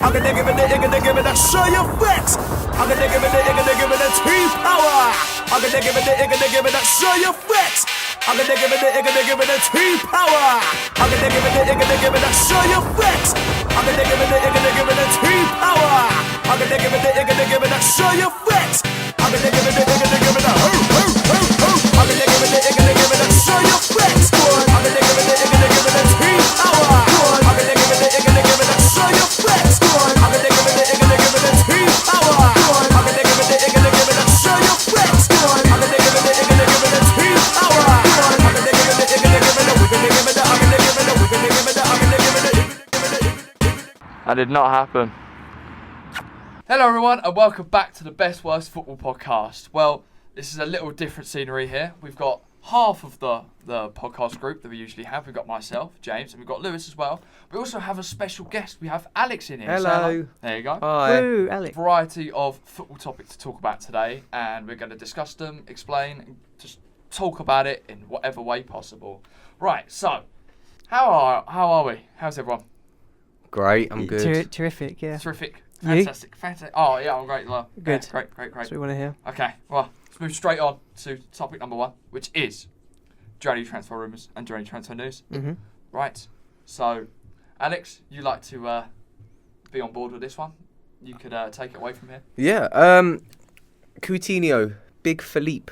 I'm gonna give it the show you flex. I'm gonna give it the T-power. I'm gonna give it the show you flex. I'm gonna give it the T-power. I'm gonna give it the show you flex. I'm gonna give it the T-power. I'm gonna give it the show you flex. I'm gonna give it the ho. I'm gonna give it the show you flex. I'm gonna give it the T-power. I'm gonna give it the show you flex. I'm gonna give it the T-power. I'm gonna give it the show you flex. I'm gonna give it the T-power. That did not happen. Hello everyone and welcome back to the Best Worst Football Podcast. Well, this is a little different scenery here. We've got half of the podcast group that we usually have. We've got myself, James, and we've got Lewis as well. We also have a special guest. We have Alex in here. Hello. There you go. Hi. Woo, Alex. Variety of football topics to talk about today, and we're going to discuss them, explain, and just talk about it in whatever way possible. Right, so how are we? How's everyone? Great, I'm good. Terrific, yeah. Terrific. You? Fantastic. Oh, yeah, I'm great as well. Good. Yeah, great. That's what we want to hear. Okay, well, let's move straight on to topic number one, which is January transfer rumours and January transfer news. Mm-hmm. Right, so, Alex, you like to be on board with this one? You could take it away from here. Yeah, Coutinho, Big Philippe.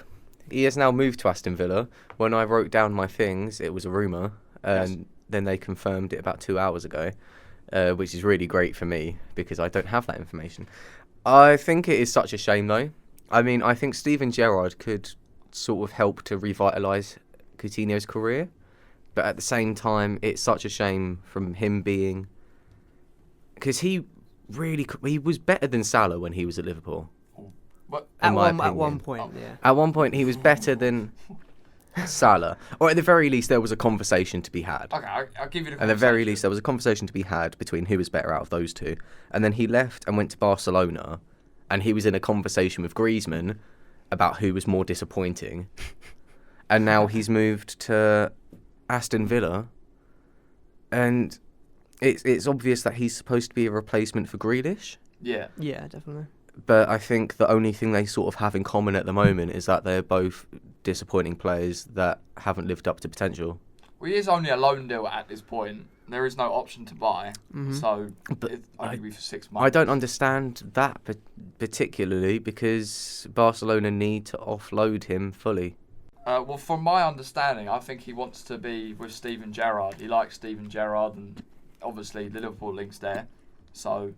He has now moved to Aston Villa. When I wrote down my things, it was a rumour, and then they confirmed it about 2 hours ago. Which is really great for me because I don't have that information. I think it is such a shame though. I mean, I think Steven Gerrard could sort of help to revitalise Coutinho's career, but at the same time, it's such a shame from him being... Because he was better than Salah when he was at Liverpool. What? At one point, yeah. At one point, he was better than Salah. Or at the very least, there was a conversation to be had. Okay, I'll give you the At the very least, there was a conversation to be had between who was better out of those two. And then he left and went to Barcelona, and he was in a conversation with Griezmann about who was more disappointing. And now he's moved to Aston Villa, and it's obvious that he's supposed to be a replacement for Grealish. Yeah. Yeah, definitely. But I think the only thing they sort of have in common at the moment is that they're both disappointing players that haven't lived up to potential. Well, he is only a loan deal at this point. There is no option to buy, so it'll only be for 6 months. I don't understand that particularly because Barcelona need to offload him fully. Well, from my understanding, I think he wants to be with Steven Gerrard. He likes Steven Gerrard, and obviously the Liverpool link's there. So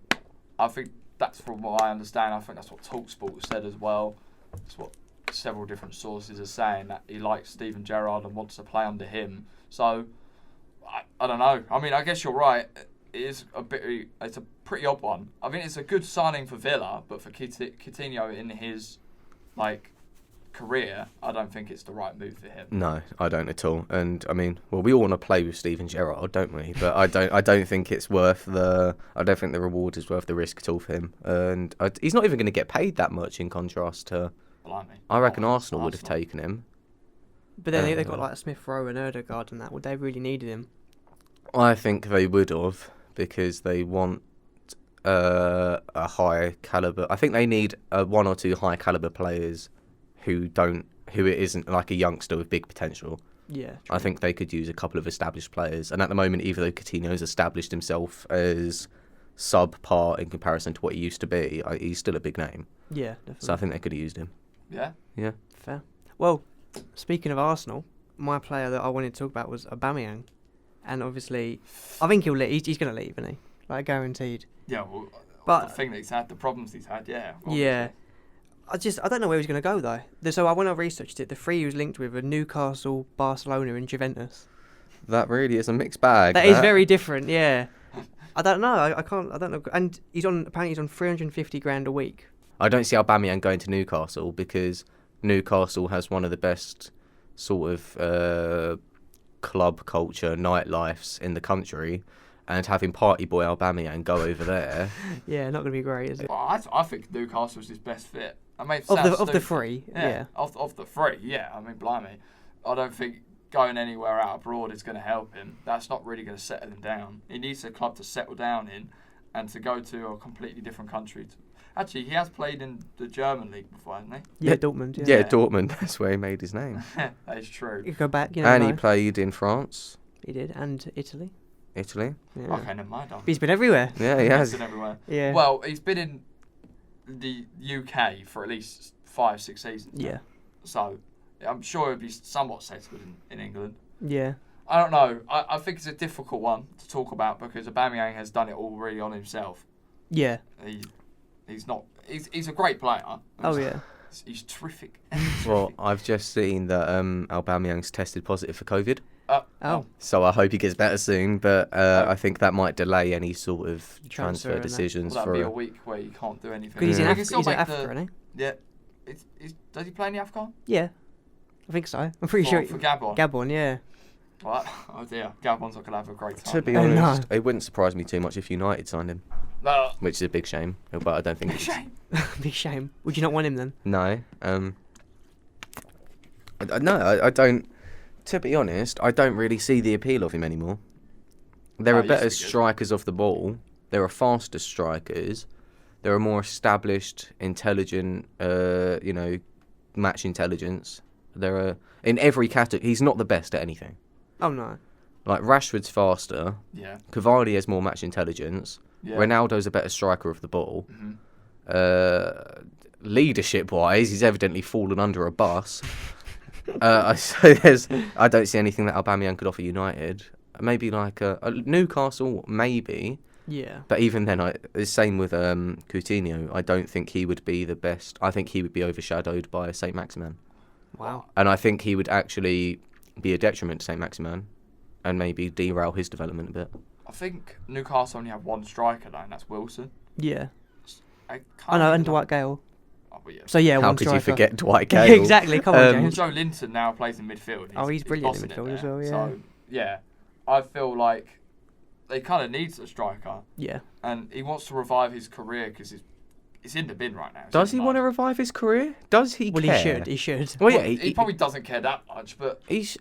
I think that's from what I understand. I think that's what TalkSport said as well. That's what several different sources are saying, that he likes Steven Gerrard and wants to play under him. So I don't know. I mean, I guess you're right. It's a pretty odd one. I mean, it's a good signing for Villa, but for Coutinho in his career, I don't think it's the right move for him. No, I don't at all. And I mean, well, we all want to play with Steven Gerrard, don't we? But I don't think it's worth I don't think the reward is worth the risk at all for him. And he's not even going to get paid that much in contrast to. Blimey. I reckon Arsenal would have taken him. But then they've got like Smith Rowe and Ødegaard and that. Would they really needed him? I think they would have because they want a high caliber. I think they need one or two high caliber players who it isn't like a youngster with big potential. Yeah. True. I think they could use a couple of established players. And at the moment, even though Coutinho's established himself as subpar in comparison to what he used to be, he's still a big name. Yeah, definitely. So I think they could have used him. Yeah? Yeah. Fair. Well, speaking of Arsenal, my player that I wanted to talk about was Aubameyang. And obviously, I think he'll leave. He's going to leave, isn't he? Like, guaranteed. Yeah, well, But the thing that he's had, the problems he's had, yeah. Yeah. I don't know where he's going to go, though. So when I researched it, the three he was linked with are Newcastle, Barcelona and Juventus. That really is a mixed bag. That is very different, yeah. I don't know. I don't know. And apparently he's on 350 grand a week. I don't see Aubameyang going to Newcastle because Newcastle has one of the best sort of club culture, nightlifes in the country, and having party boy Aubameyang go over there. Yeah, not going to be great, is it? Well, I think Newcastle's his best fit. I mean, Of the three, yeah. Of the three, yeah. I mean, blimey. I don't think going anywhere out abroad is going to help him. That's not really going to settle him down. He needs a club to settle down in and to go to a completely different country. Actually, he has played in the German league before, hasn't Yeah, Yeah. Dortmund. Yeah. Yeah, Yeah. Dortment. That's where he made his name. he? That is true. You could go back. You never And he know. played in France, He did, and Italy. Italy. Yeah. Okay, never mind. But he's been everywhere. Yeah, he He's has. been everywhere. Yeah. Well, he's been in the UK for at least 5-6 seasons. Yeah. So I'm sure he'll be somewhat settled in England. Yeah. I don't know. I think it's a difficult one to talk about because Aubameyang has done it all really on himself. Yeah. He's not. He's a great player. Oh yeah. He's terrific. Well, I've just seen that Aubameyang's tested positive for COVID, Oh. so I hope he gets better soon. But I think that might delay any sort of Transfer transfer and that. decisions Well, that'd be a for. week where you can't do anything. Because he's in Yeah. He can Africa. still He's in make Africa, isn't Yeah. Does he play in the AFCON? he? Yeah. I think so. I'm pretty sure. For Gabon. Gabon. Yeah. What? Oh dear. Gabon's not gonna have a great time. To be Oh, no. honest, it wouldn't surprise me too much if United signed him, No. which is a big shame. But I don't think it's Shame. Big shame. Would you not want him then? no. I don't. To be honest, I don't really see the appeal of him anymore. There Oh, are he used to better be good. strikers off the ball. There are faster strikers. There are more established, intelligent, match intelligence. There are in every category. He's not the best at anything. Oh no. Like Rashford's faster. Yeah. Cavani has more match intelligence. Yeah. Ronaldo's a better striker of the ball. Mhm. Leadership-wise, he's evidently fallen under a bus. I don't see anything that Aubameyang could offer United. Maybe like a Newcastle, maybe. Yeah. But even then, the same with Coutinho. I don't think he would be the best. I think he would be overshadowed by Saint Maximin, Wow. and I think he would actually be a detriment to Saint Maximin, and maybe derail his development a bit. I think Newcastle only have one striker though, and that's Wilson. Yeah. I I know, can't and even- Dwight Gale. Oh, but yeah. So yeah, How one could striker. you forget Dwight Gale? Exactly. Come on, Um, James. Joe Linton now plays in midfield. Oh, he's brilliant in bossing it midfield as there. well, yeah. So yeah, I feel like they kind of needs a striker, Yeah. and he wants to revive his career because it's in the bin right now. It's Does in he the want to mud. revive his career? Does he Well, care? he should. He should. Well, yeah, Well, he probably doesn't care that much, but he's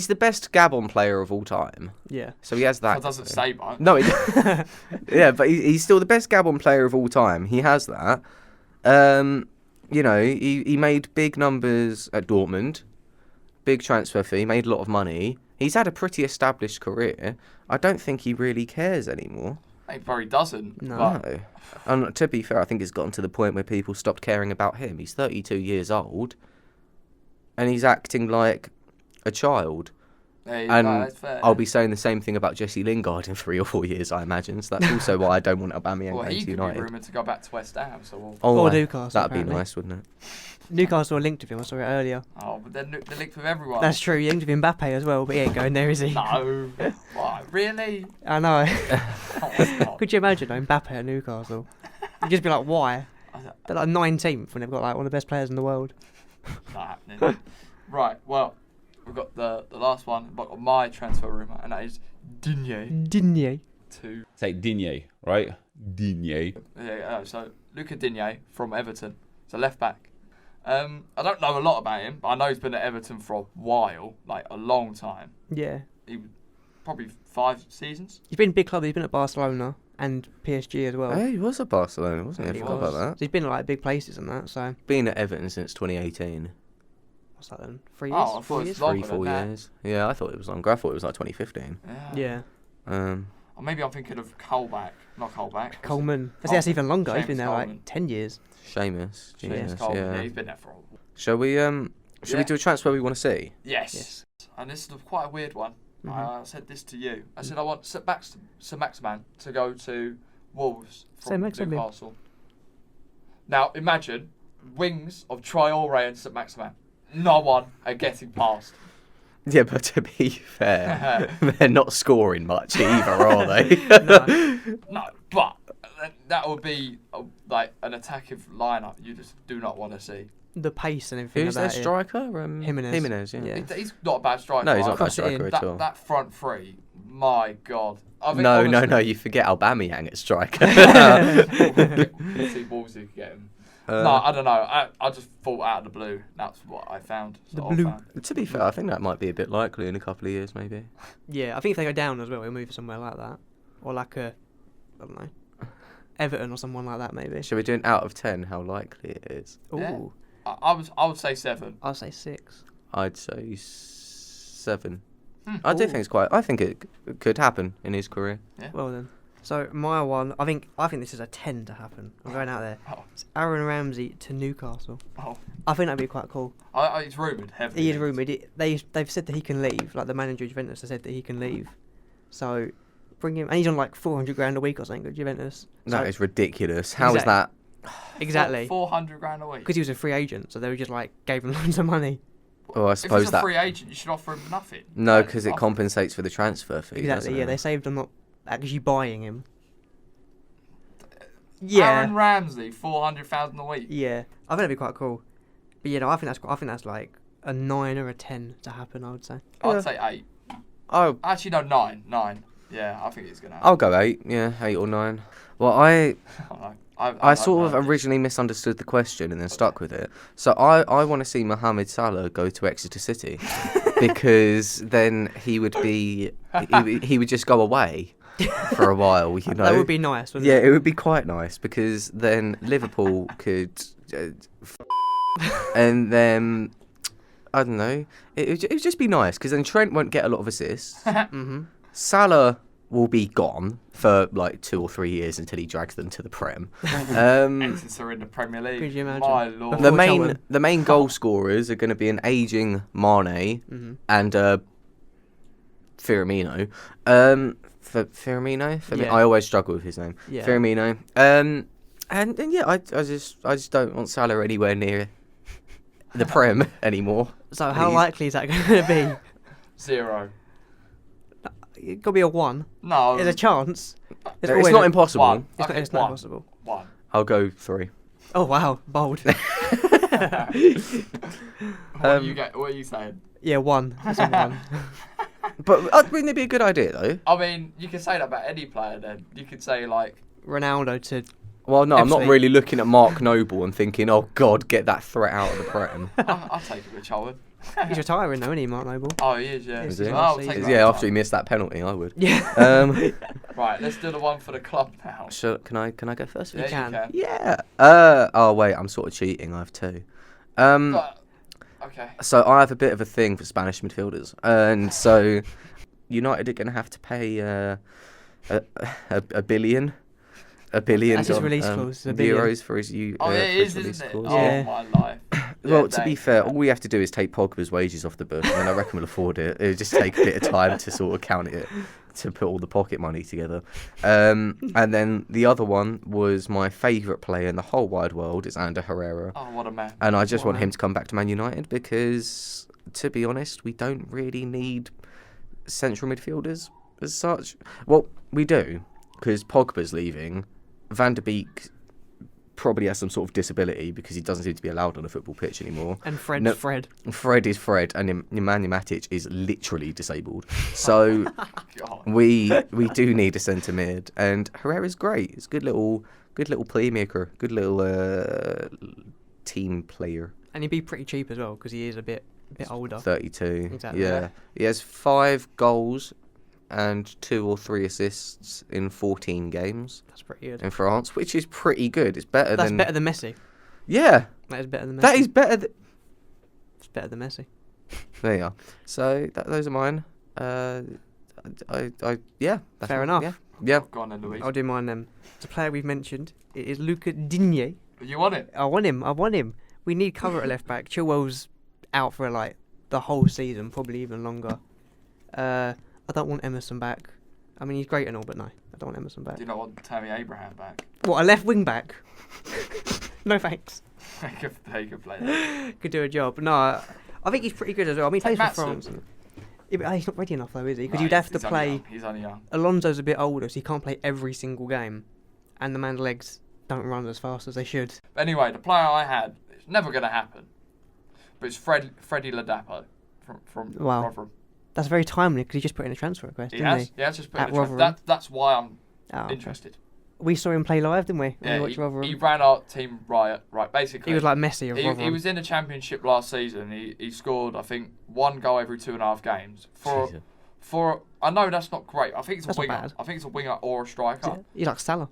the best Gabon player of all time. Yeah. So he has that. that doesn't say much. No, yeah, but he's still the best Gabon player of all time. He has that. He made big numbers at Dortmund, big transfer fee, made a lot of money. He's had a pretty established career. I don't think he really cares anymore. He probably doesn't. No. But No. And to be fair, I think it's gotten to the point where people stopped caring about him. He's 32 years old, and he's acting like a child. hey, And no, that's fair. I'll be saying the same thing about Jesse Lingard in 3 or 4 years, I imagine. So that's also why I don't want Aubameyang Well, going he to could be United. rumoured to go back to West Ham. So we'll, Oh, Or Newcastle, that'd be apparently. nice, wouldn't it? Newcastle are linked with him. I saw it earlier. oh, but they're linked with everyone. That's true. He linked with Mbappe as well, but he ain't going there, is he? No. What? Really? I know. Oh, my God. Could you imagine though, Mbappe at Newcastle? You'd just be like, why? They're like 19th when they've got like one of the best players in the world. Not happening. Right. Well, we've got the last one. I've got my transfer rumour, and that is Digne Didn't you? to Say Digne, right? Digne. so Luca Digne from Everton. It's a left back. I don't know a lot about him, but I know he's been at Everton for a while, like a long time. Yeah. Probably 5 seasons. He's been big club. He's been at Barcelona and PSG as well. Hey, he was at Barcelona, wasn't he? I He forgot was. about So that. he's been at like big places and that. So Been at Everton since 2018. what's that then? 3 Oh, years? I thought 4 it was years? longer 3-4 than that. years. Yeah, I thought it was longer. I thought it was like 2015. Yeah. Or maybe I'm thinking of Colback. Not Colback. Coleman. That's even longer. He's been Seamus there Coleman. like 10 years. Seamus. Seamus Jesus, Coleman. yeah. Yeah, he's been there for a while. Shall we Yeah. do a transfer we want to see? Yes. Yes. And this is quite a weird one. Mhm. I said this to you. I said I want St Maximin to go to Wolves from St. Maximin. Newcastle. Now imagine wings of Traore and St Maximin. No one are getting past. Yeah, but to be fair, they're not scoring much either, are they? No. No, but that would be like an attacking lineup you just do not want to see. The pace and everything Who's their about it. striker? Jimenez. Jimenez, yeah. Yeah. He's not a bad striker. No, he's not a bad Cross it in. striker at all. That front three, my God. I think No, honestly- you forget Aubameyang at striker. See Wolves who could get him. Uh, No, I don't know. I just thought out of the blue. That's what I found. The So I blue. found. To be fair, I think that might be a bit likely in a couple of years, maybe. Yeah, I think if they go down as well, he'll move somewhere like that. Or like a, I don't know. Everton or someone like that, maybe. Shall we do an out of 10? How likely it is? Ooh, Yeah. I would say 7. I'll say 6. I'd say 7. Hmm. I do Ooh. think it's quite. I think it could happen in his career. Well then. So my one, I think this is a 10 to happen. I'm going out there. Oh. It's Aaron Ramsey to Newcastle. Oh. I think that'd be quite cool. It's rumoured heavily. He is linked. rumoured. They've said that he can leave. Like the manager of Juventus has said that he can leave. So bring him, and he's on like 400 grand a week or something at Juventus. That So- is ridiculous. How is Exact- that? exactly 400 grand a week. because he was a free agent. So they were just like gave him loads of money. Oh, I If suppose he's a that. free agent, you should offer him nothing. No, Like, because it nothing. compensates for the transfer fee. Exactly. doesn't Yeah, it? they saved on not actually buying him. Aaron Yeah. Ramsey, 400,000 a week. Yeah. I think that'd be quite cool. But yeah, no, I think that's like a 9 or a 10 to happen. I would say. I'd say 8. Oh, Actually, no, 9. 9. Yeah, I think it's gonna happen. I'll go 8. Yeah, 8 or 9. Well, I I sort of don't know. originally misunderstood the question and then stuck with it. So I want to see Mohamed Salah go to Exeter City because then he would he would just go away for a while, you know. That would be nice, wouldn't Yeah, it? it would be quite nice because then Liverpool could, and then I don't know. It would just be nice because then Trent won't get a lot of assists. Mm-hmm. Salah will be gone for like 2 or 3 years until he drags them to the Prem. Exeter in the Premier League. Could you imagine? My lord. The Before Cheltenham. main goal scorers are going to be an aging Mane Mm-hmm. and Firmino. Firmino. Yeah. I always struggle with his name. Yeah. Firmino. And yeah, I just don't want Salah anywhere near the Prem anymore. So how Please. likely is that going to be? 0. It got to be a 1. No. There's a chance. It's always not a- impossible. 1. It's, Okay, not, it's not 1. impossible. 1. I'll go 3. Oh wow, bold. What are you saying? Yeah, 1. That's a 1. But wouldn't it be a good idea though? I mean, you can say that about any player then. You could say, like, Ronaldo to. Well, no, I'm not FC. really looking at Mark Noble and thinking, oh God, get that threat out of the Prem. I'll take it with Cholwood. He's retiring though, isn't he, Mark Noble? Oh, he is, yeah. Is he? Well, I'll Is take he? that Yeah, with after he Cholwood. missed that penalty, I would. Yeah. Right, let's do the one for the club now. Can I go first? Yeah, can. you can. Yeah. Oh wait, I'm sort of cheating. I have 2. But, okay. So I have a bit of a thing for Spanish midfielders, and so United are going to have to pay a billion. That's his release clause, a billion. euros for his Oh, yeah, it is, release isn't it? clause. Oh, Yeah. my life. Well, Yeah, to be dang. fair, all we have to do is take Pogba's wages off the book, and then I reckon we'll afford it. It'll just take a bit of time to sort of count it, to put all the pocket money together. And then the other one was my favourite player in the whole wide world is Ander Herrera. Oh, what a man. And I just What a want man. him to come back to Man United because, to be honest, we don't really need central midfielders as such. Well, we do, because Pogba's leaving. Van der Beek probably has some sort of disability because he doesn't seem to be allowed on a football pitch anymore. And Fred's No. Fred. Fred is Fred, and Nemanja Matic is literally disabled. So God. we do need a centre mid, and Herrera's great. It's a good little playmaker, good little team player. And he'd be pretty cheap as well because he is a bit older. 32. Exactly. Yeah. He has 5 goals and 2 or 3 assists in 14 games That's pretty good. in France, which is pretty good. It's better That's than better than Messi. Yeah, That is better than Messi. that is better. It's better than Messi. There you are. So those are mine. Yeah. That's Fair it. enough. Yeah. Go on then, Louise. I'll do mine then. It's a player we've mentioned. It is Luca Digne. You want it? I want him. We need cover at left back. Chilwell's out for like the whole season, probably even longer. I don't want Emerson back. I mean, he's great and all, but no, I don't want Emerson back. Do you not want Tammy Abraham back? What, a left wing back? No thanks. They could play that. Could do a job. No, I think he's pretty good as well. I mean, he Take plays for Maatsen. France. Yeah, but he's not ready enough though, is he? Because No, you'd have to he's only play. young. He's only young. Alonso's a bit older, so he can't play every single game, and the man's legs don't run as fast as they should. But anyway, the player I had, it's never going to happen. But it's Freddie Ladapo from Wow. Rotherham. That's very timely because he just put in a transfer request, He didn't has. He has just put At in a transfer. Rotherham. That's why I'm Oh, okay. interested. We saw him play live, didn't we? When Yeah, we watched Rotherham. he ran our team riot. Right, basically. He was like Messi of He Rotherham. was in the championship last season. He scored, I think, 1 goal every 2.5 games. For I know that's not great. I think it's That's a not winger. bad. I think it's a winger or a striker. He's like Salah.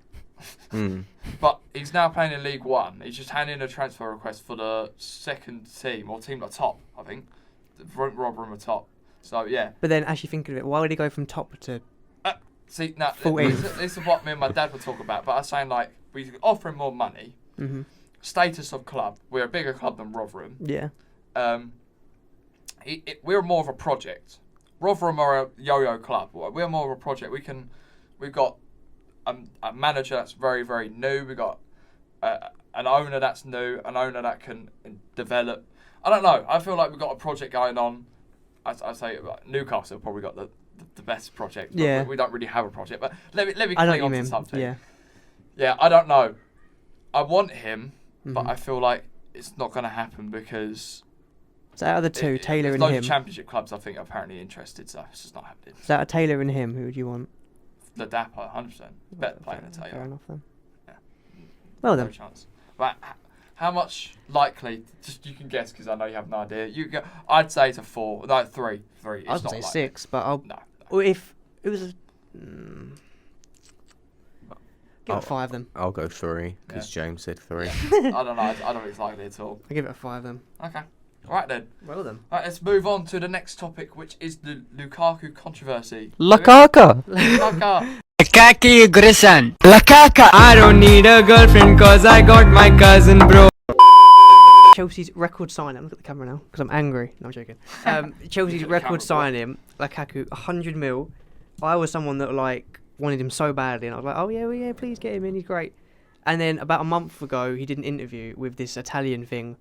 Mm. But he's now playing in League One. He's just handed in a transfer request for the second team, or team at top, I think. Rotherham are top. So, yeah. But then, actually thinking of it, why would he go from top to? See, now, 14. this is what me and my dad would talk about. But I was saying, like, we offer him more money. Mm-hmm. Status of club. We're a bigger club than Rotherham. Yeah. We're more of a project. Rotherham are a yo-yo club. We're more of a project. We've got a manager that's very, very new. We've got an owner that's new, an owner that can develop. I don't know. I feel like we've got a project going on. I say Newcastle probably got the best project. But Yeah. we don't really have a project. But let me I know cling what you on to mean. something. Yeah. Yeah, I don't know. I want him, but Mhm. I feel like it's not going to happen because So out of the two, Taylor there's and loads him. of championship clubs I think are apparently interested, so it's just not happening. So out of Taylor and him, who would you want? The Dapper, 100%. Better player than Fair Taylor. enough then. Yeah. Well No then, chance. But how much likely? Just you can guess because I know you have no idea. I'd say it's a 4. No, 3. 3. It's I was not gonna say likely. 6, but I'll. No. Or if it was a. Give it Oh. a 5 then. I'll go 3 because James said 3. I don't know. I don't think it's likely at all. I'll give it a 5 then. Okay. All right then. Well then. Right, let's move on to the next topic, which is the Lukaku controversy. Lakaka. Lukaku. Lakaki Grisan. Lakaka. I don't need a girlfriend cause I got my cousin bro. Chelsea's record signing. Look at the camera now because I'm angry. No, I'm joking. Chelsea's Look at the record camera, signing, Lukaku, 100 mil. I was someone that like wanted him so badly, and I was like, oh yeah, well, yeah, please get him in. He's great. And then about a month ago, he did an interview with this Italian thing,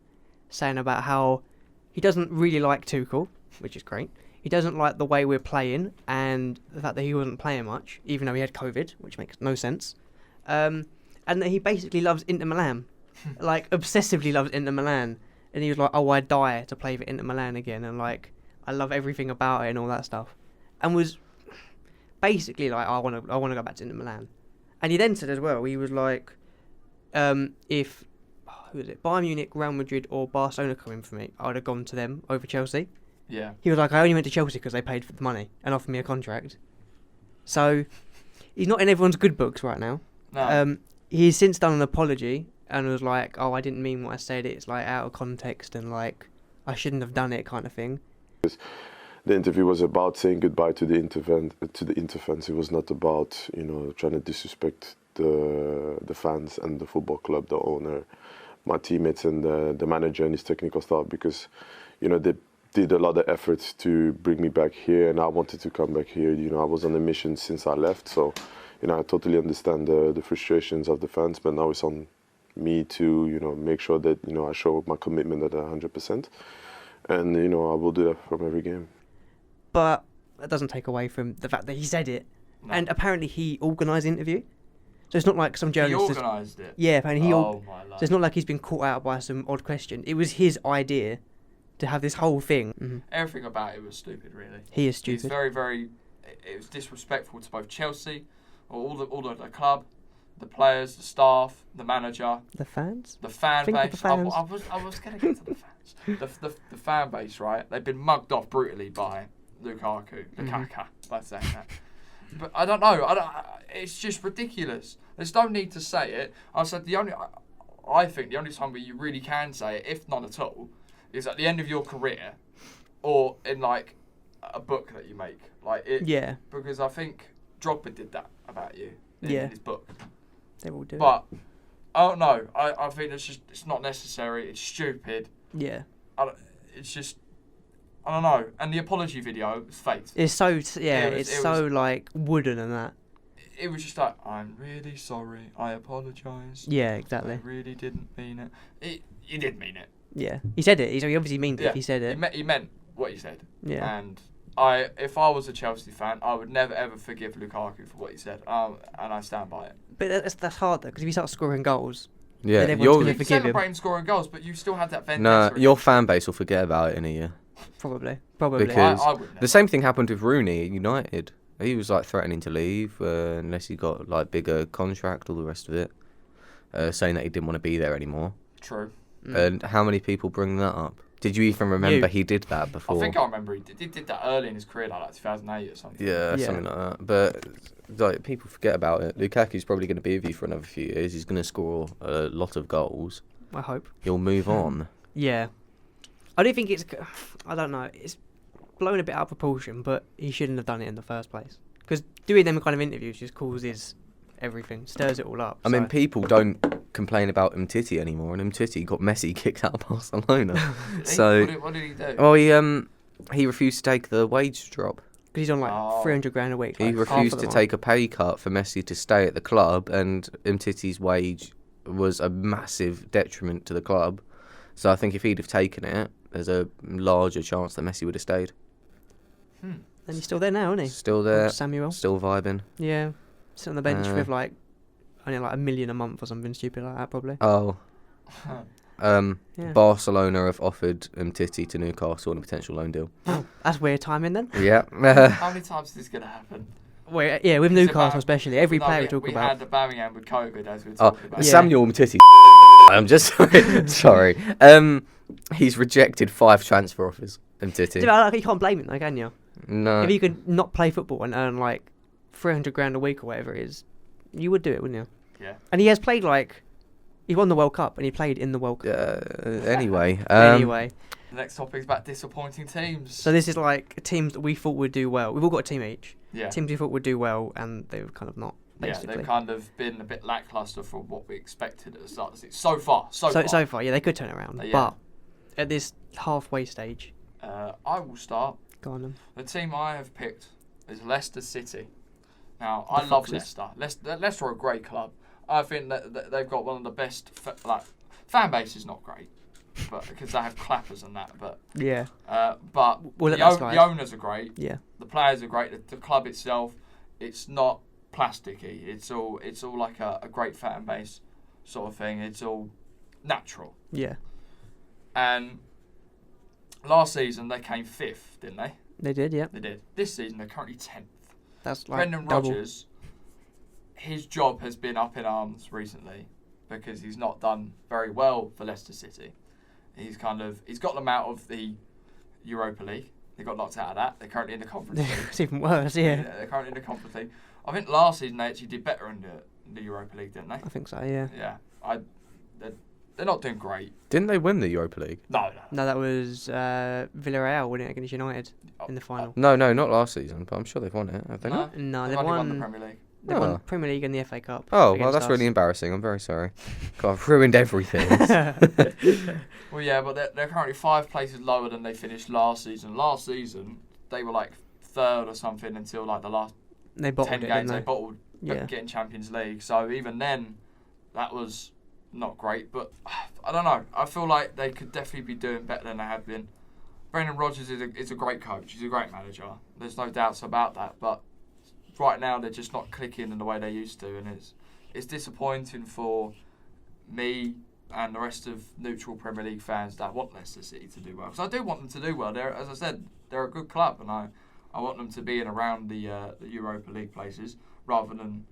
saying about how he doesn't really like Tuchel, which is great. He doesn't like the way we're playing, and the fact that he wasn't playing much, even though he had COVID, which makes no sense. And that he basically loves Inter Milan. Like obsessively loves Inter Milan, and he was like, "Oh, I'd die to play for Inter Milan again," and like, I love everything about it and all that stuff, and was basically like, "I want to go back to Inter Milan," and he then said as well, he was like, "If who is it, Bayern Munich, Real Madrid, or Barcelona come in for me, I would have gone to them over Chelsea." Yeah. He was like, "I only went to Chelsea because they paid for the money and offered me a contract," so he's not in everyone's good books right now. No. He's since done an apology and was like, "Oh, I didn't mean what I said. It's like out of context and like I shouldn't have done it," kind of thing. The interview was about saying goodbye to the Inter fans. It was not about trying to disrespect the fans and the football club, the owner, my teammates, and the manager and his technical staff, because they did a lot of efforts to bring me back here, and I wanted to come back here. I was on a mission since I left, so I totally understand the frustrations of the fans, but now it's on me to make sure that I show my commitment at 100%, and I will do that from every game. But that doesn't take away from the fact that he said it, No. and apparently he organised the interview. So it's not like some He journalist. organised it. Yeah, apparently he. Oh my life. So it's not like he's been caught out by some odd question. It was his idea to have this whole thing. Everything about it was stupid, really. He is It's stupid. very, very. It was disrespectful to both Chelsea, or all the club, the players, the staff, the manager, The fans. the fan Think of base. the fans. I was going to get to the fans. The fan base, right? They've been mugged off brutally by Lukaku. By saying that. But I don't know. It's just ridiculous. There's no need to say it. I said I think the only time where you really can say it, if none at all, is at the end of your career, or in like a book that you make. Like it. Yeah, Because I think Drogba did that about you in Yeah. his book. they will do. But I don't know. I think it's not necessary. It's stupid. Yeah, It's just I don't know. And the apology video was fake. it's so yeah, It was- it's it so was- like wooden and that. It was just like, I'm really sorry. I apologise. Yeah, I exactly. really didn't mean it. He did mean it. Yeah, he said it. He obviously meant it. Yeah. If he said it. He meant what he said. Yeah. And if I was a Chelsea fan, I would never ever forgive Lukaku for what he said. And I stand by it. But that's hard though, because if you start scoring goals, Yeah, Then everyone's your gonna You forgive him. celebrating scoring goals, but you still had that vendetta. no, your against fan base will forget about it in a year. probably. Because I would never. The same thing happened with Rooney at United. He was like threatening to leave unless he got like bigger contract, all the rest of it, saying that he didn't want to be there anymore. True. And how many people bring that up? Did you even remember he did that before? I think I remember he did that early in his career, like 2008 or something. Yeah, Yeah. something like that. But like people forget about it. Lukaku's probably going to be with you for another few years. He's going to score a lot of goals. I hope. He'll move on. Yeah. I don't think it's. I don't know. It's blown a bit out of proportion, but he shouldn't have done it in the first place. Because doing them kind of interviews just causes everything, stirs it all up. I mean, so- people don't complain about Umtiti anymore, and Umtiti got Messi kicked out of Barcelona. Did he? So, What did he do? well, he refused to take the wage drop. 'cause he's on like Oh. 300 grand a week. He like, half refused of to them take a pay cut for Messi to stay at the club, and Umtiti's wage was a massive detriment to the club. So I think if he'd have taken it, there's a larger chance that Messi would have stayed. And he's still there now, isn't he? Still there, Samuel. still vibing. Yeah. Sit on the bench Uh, with like only like $1 million a month or something stupid like that, probably. Oh, Yeah. Barcelona have offered Umtiti to Newcastle on a potential loan deal. That's weird timing then. Yeah. How many times is this going to happen? Wait, yeah, with It's Newcastle about- especially, every No, player we we talk we about. had the Birmingham with COVID, as we were Oh, talking about. Yeah. Samuel Umtiti. I'm just sorry. He's rejected 5 transfer offers. Umtiti. You can't blame him though, can you? No. If you could not play football and earn like 300 grand a week or whatever it is, you would do it, wouldn't you? Yeah. And he has played like, he won the World Cup and he played in the World Cup. Anyway. Anyway, The next topic is about disappointing teams. so this is like teams that we thought would do well. We've all got a team each. yeah. Teams we thought would do well and they've kind of not, Yeah, basically. they've kind of been a bit lackluster from what we expected at the start of the season. So far. So far, yeah, they could turn it around. Yeah. But at this halfway stage, I will start. go on then. The team I have picked is Leicester City. Now, The I love Foxes. Leicester. Leicester are a great club. I think that they've got one of the best, fan base is not great, but because they have clappers and that, but Yeah. but We'll let the, that slide. the owners are great. Yeah. The players are great. The club itself, it's not plasticky. It's all like a great fan base sort of thing. It's all natural. Yeah. And last season they came 5th, didn't they? They did, yeah. They did. This season they're currently 10th. That's like Brendan double. Rodgers, his job has been up in arms recently because he's not done very well for Leicester City. He's got them out of the Europa League. They got knocked out of that. They're currently in the Conference League. It's even worse, yeah. They're currently in the Conference League. I think last season they actually did better in the Europa League, didn't they? I think so, yeah. Yeah. They're not doing great. Didn't they win the Europa League? No. No, that was Villarreal winning it against United in the final. No, not last season, but I'm sure they've won it. Have they not? No, they've they've only won the won. Premier League. They've Oh. won Premier League and the FA Cup. Oh, well, against that's us. really embarrassing. I'm very sorry. God, I've ruined everything. Well, yeah, but they're currently 5 places lower than they finished last season. Last season, they were like 3rd or something until like the last They bottled 10 it, games. didn't They they? bottled Yeah. getting Champions League. So even then, that was not great. But I don't know. I feel like they could definitely be doing better than they have been. Brendan Rodgers is a great coach. He's a great manager. There's no doubts about that. But right now, they're just not clicking in the way they used to, and it's disappointing for me and the rest of neutral Premier League fans that want Leicester City to do well. Because I do want them to do well. As I said, they're a good club, and I want them to be in around the Europa League places rather than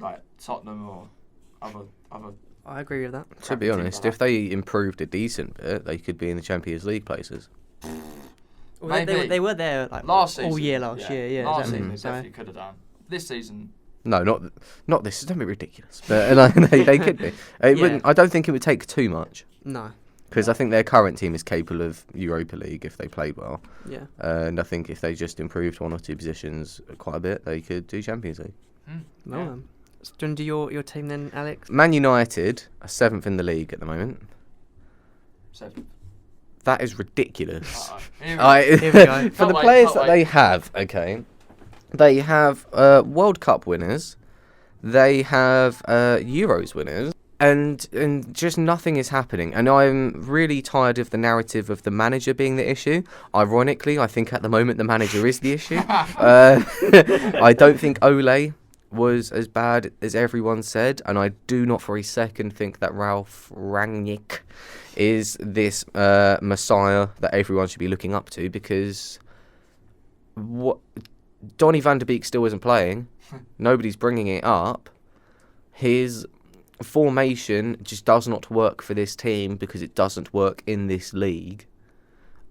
like Tottenham or other. I agree with that. To be crappy teams honest, like if they improved a decent bit, they could be in the Champions League places. Well, Maybe. they were there like last season, all year last year. Yeah, last exactly. season they So- definitely could have done. This season, No, not this. Don't be ridiculous. But they could be. It Yeah. wouldn't. I don't think it would take too much No. because I think their current team is capable of Europa League if they played well. Yeah. And I think if they just improved 1 or 2 positions quite a bit, they could do Champions League. Well yeah. then. So do you want to do your team then, Alex? Man United are 7th in the league at the moment. seventh. That is ridiculous. Uh-oh. Here we I, Here we go. for Can't the wait, players can't that wait. they have, okay, they have World Cup winners, they have Euros winners, and just nothing is happening. And I'm really tired of the narrative of the manager being the issue. Ironically, I think at the moment the manager is the issue. I don't think Ole was as bad as everyone said, and I do not for a second think that Ralph Rangnick is this messiah that everyone should be looking up to, because Donny van de Beek still isn't playing. Nobody's bringing it up. His formation just does not work for this team because it doesn't work in this league.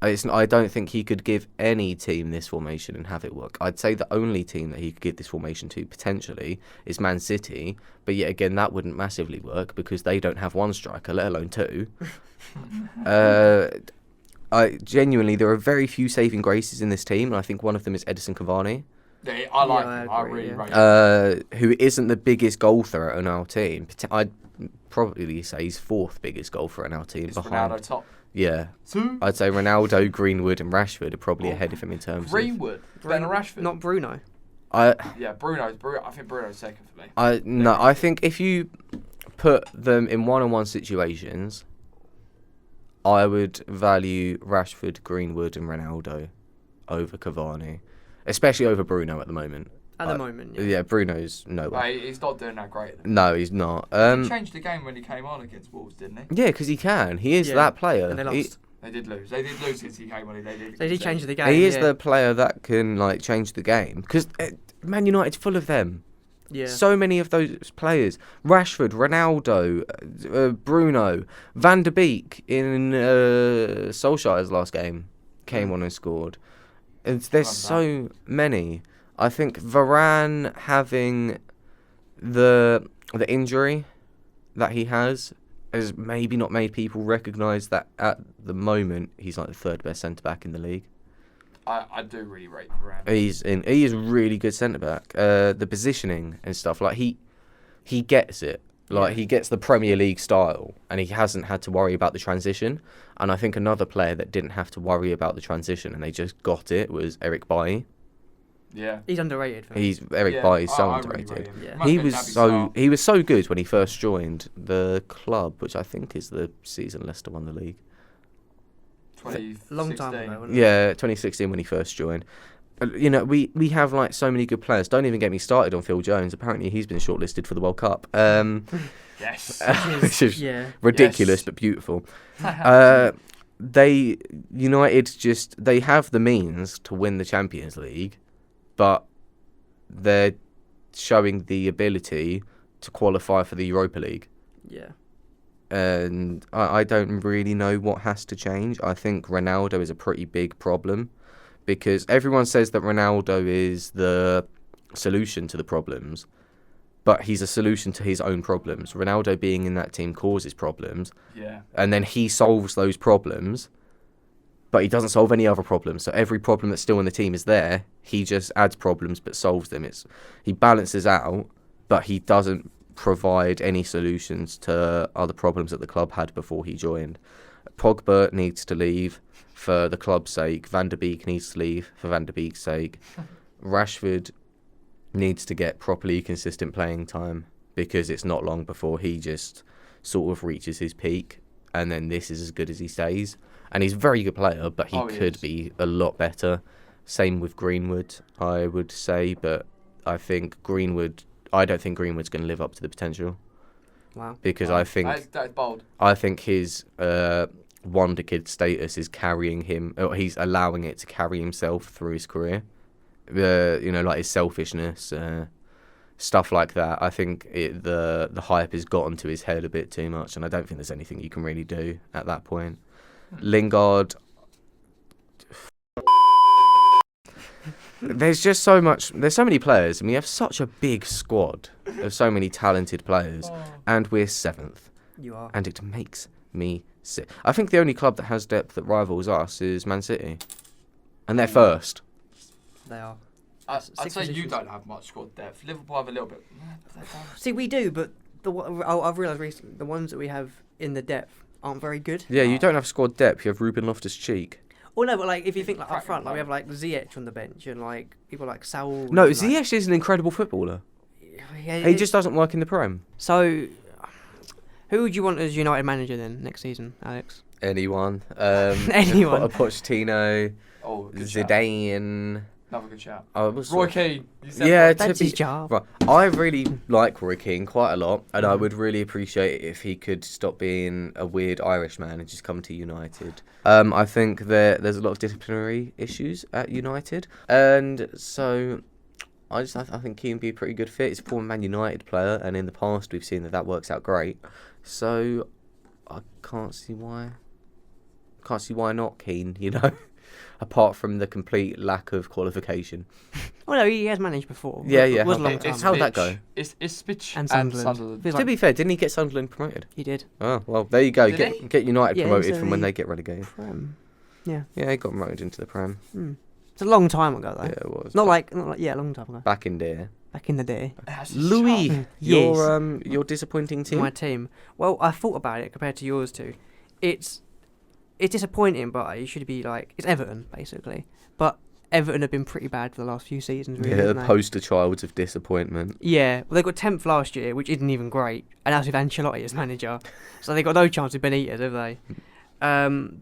I don't think he could give any team this formation and have it work. I'd say the only team that he could give this formation to potentially is Man City, but yet again that wouldn't massively work because they don't have one striker, let alone two. I genuinely, there are very few saving graces in this team, and I think one of them is Edison Cavani, Yeah, I like Yeah, him. I I agree, really yeah. rate him. who isn't the biggest goal threat on our team. I'd probably say he's fourth biggest goal threat on our team Is behind. Ronaldo top Yeah, two? I'd say Ronaldo, Greenwood, and Rashford are probably ahead of him in terms of. Greenwood, Ben Rashford. Not Bruno. Yeah, Bruno. I think Bruno's second for me. I think if you put them in one-on-one situations, I would value Rashford, Greenwood, and Ronaldo over Cavani, especially over Bruno at the moment. At the moment, yeah. Yeah, Bruno's nowhere. No, he's not doing that great. No, he's not. He changed the game when he came on against Wolves, didn't he? Yeah, because he can. He is Yeah, that player. And they He- lost. They did lose. They did lose since he came on. They did. They did change the game. He is yeah. the player that can like change the game because Man United's full of them. Yeah. So many of those players: Rashford, Ronaldo, Bruno, Van der Beek in Solskjaer's last game came on and scored. And there's so many. I think Varane having the injury that he has maybe not made people recognise that at the moment he's like the third best centre back in the league. I do really rate Varane. He is a really good centre back. The positioning and stuff, like he gets it. Like he gets the Premier League style, and he hasn't had to worry about the transition. And I think another player that didn't have to worry about the transition and they just got it was Eric Bailly. Yeah. He's underrated. For me. Eric Yeah, Bailly is so I really underrated. rate him. Yeah. Must He be was Naby Sarr. so good when he first joined the club, which I think is the season Leicester won the league. 2016. Long time ago. Wasn't it? Yeah, 2016 when he first joined. You know, we have like so many good players. Don't even get me started on Phil Jones. Apparently, he's been shortlisted for the World Cup. Yes. Which is Yeah. ridiculous Yes. but beautiful. United they have the means to win the Champions League, but they're showing the ability to qualify for the Europa League. Yeah. And I don't really know what has to change. I think Ronaldo is a pretty big problem because everyone says that Ronaldo is the solution to the problems, but he's a solution to his own problems. Ronaldo being in that team causes problems, Yeah. and then he solves those problems, but he doesn't solve any other problems. So every problem that's still in the team is there. He just adds problems but solves them. He balances out, but he doesn't provide any solutions to other problems that the club had before he joined. Pogba needs to leave for the club's sake. Van der Beek needs to leave for Van der Beek's sake. Rashford needs to get properly consistent playing time because it's not long before he just sort of reaches his peak, and then this is as good as he stays. And he's a very good player, but he could be a lot better. Same with Greenwood, I would say, but I don't think Greenwood's going to live up to the potential Wow. because Wow. I think That's bold. I think his wonder kid status is carrying him, or he's allowing it to carry himself through his career. Like his selfishness, stuff like that. I think the hype has gotten to his head a bit too much, and I don't think there's anything you can really do at that point. Lingard. There's so many players, and we have such a big squad of so many talented players, and we're 7th. You are. And it makes me sick. I think the only club that has depth that rivals us is Man City. And they're first. They are. I'd Six say you positions. don't have much squad depth. Liverpool have a little bit. See, we do, but I've realised recently the ones that we have in the depth aren't very good. Yeah, you don't have squad depth. You have Ruben Loftus-Cheek. Well, no, but like if you think like up Cracking front, like we player. have like Ziyech on the bench and like people like Saul. No, and, like, Ziyech is an incredible footballer. yeah, He just doesn't work in the Prem. So, who would you want as United manager then next season, Alex? Anyone. Anyone. Pochettino, Oh, good shout. Zidane. Another good shout. Roy Keane. You said Yeah, Roy- to That's be- his job. Right. I really like Roy Keane quite a lot, and I would really appreciate it if he could stop being a weird Irish man and just come to United. I think there's a lot of disciplinary issues at United, and so I think Keane would be a pretty good fit. He's a former Man United player, and in the past we've seen that works out great. So I can't see why Can't see why not Keane, you know, apart from the complete lack of qualification. Oh no, he has managed before. Yeah, It yeah. was a long It's time. How'd that Ipswich. go? It's Ipswich And and Sunderland. Sunderland. Feels To like be fair, didn't he get Sunderland promoted? he did. Oh, well, there you go. Did he? Get United Yeah, promoted into from when the they get relegated. Yeah. Yeah, he got promoted into the Prem. It's a long time ago though. Yeah, it was. Not like a long time ago. Back in there. Back in the day. That's a Louis, shock. your disappointing team. My team. Well, I thought about it compared to yours too. It's disappointing, but it should be like it's Everton basically. But Everton have been pretty bad for the last few seasons. Really, Yeah, haven't the they? poster child of disappointment. Yeah, well, they got 10th last year, which isn't even great, and that's with Ancelotti as manager. So they got no chance with Benitez, have they?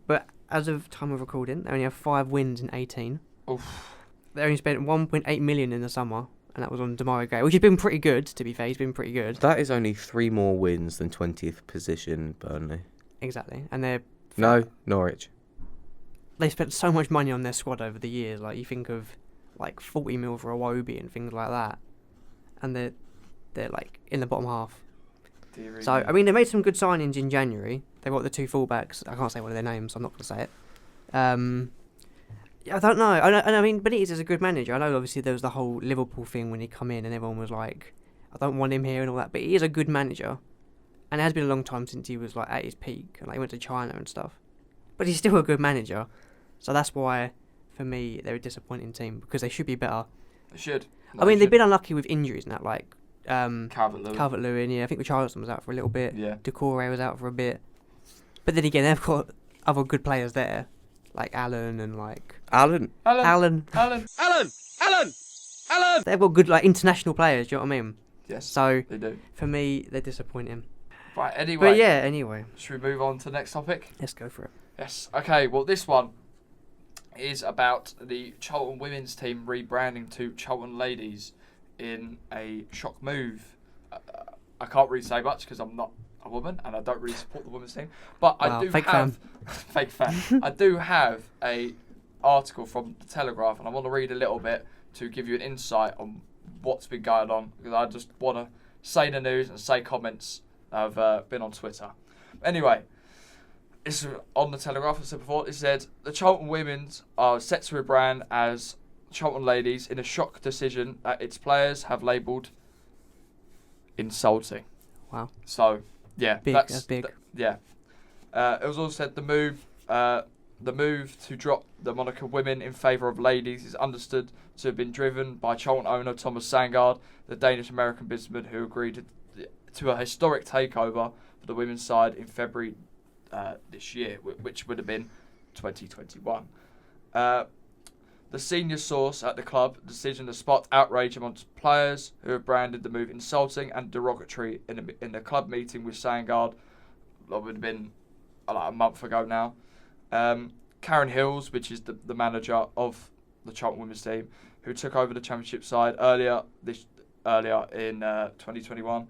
But as of time of recording, they only have 5 wins in 18. Oof. They only spent 1.8 million in the summer, and that was on Demarai Gray, which has been pretty good. To be fair, he's been pretty good. That is only 3 more wins than 20th position Burnley. Exactly, and they're No, Norwich. they spent so much money on their squad over the years. Like you think of like 40 mil for Iwobi and things like that, and they're like in the bottom half. Deary So me. I mean, they made some good signings in January. They got the 2 fullbacks. I can't say one of their names. So I'm not going to say it. I don't know. I mean, Benitez is a good manager. I know obviously there was the whole Liverpool thing when he come in and everyone was like, I don't want him here and all that. But he is a good manager, and it has been a long time since he was like at his peak and like he went to China and stuff. But he's still a good manager. So that's why, for me, they're a disappointing team because they should be better. They should. I mean, they've been unlucky with injuries and that, like Calvert-Lewin. Calvert-Lewin. Yeah, I think Richarlison was out for a little bit. Yeah. Decore was out for a bit. But then again, they've got other good players there, like Allen and like Alan. Alan. Allen. They've got good like international players. Do you know what I mean? Yes. So They do. for me, they're disappointing. Right. Anyway. But yeah, anyway, Should we move on to the next topic? let's go for it. Yes. Okay. Well, this one is about the Charlton women's team rebranding to Charlton Ladies in a shock move. I can't really say much because I'm not a woman and I don't really support the women's team. But Wow, I do fake have fake fan. I do have a article from the Telegraph, and I want to read a little bit to give you an insight on what's been going on, because I just want to say the news and say comments that have been on Twitter. Anyway, it's on the Telegraph, as I said before. It said the Charlton Women's are set to rebrand as Charlton Ladies in a shock decision that its players have labelled insulting. Wow. So yeah, Big, that's big. Yeah. It was also said the move to drop the moniker women in favour of ladies is understood to have been driven by Charlton owner Thomas Sandgaard, the Danish-American businessman who agreed to a historic takeover for the women's side in February this year, which would have been 2021. The senior source at the club decision has sparked outrage amongst players who have branded the move insulting and derogatory in the club meeting with Sandgaard. That would have been like a month ago now. Karen Hills, which is the manager of the Charlton women's team, who took over the championship side earlier in 2021,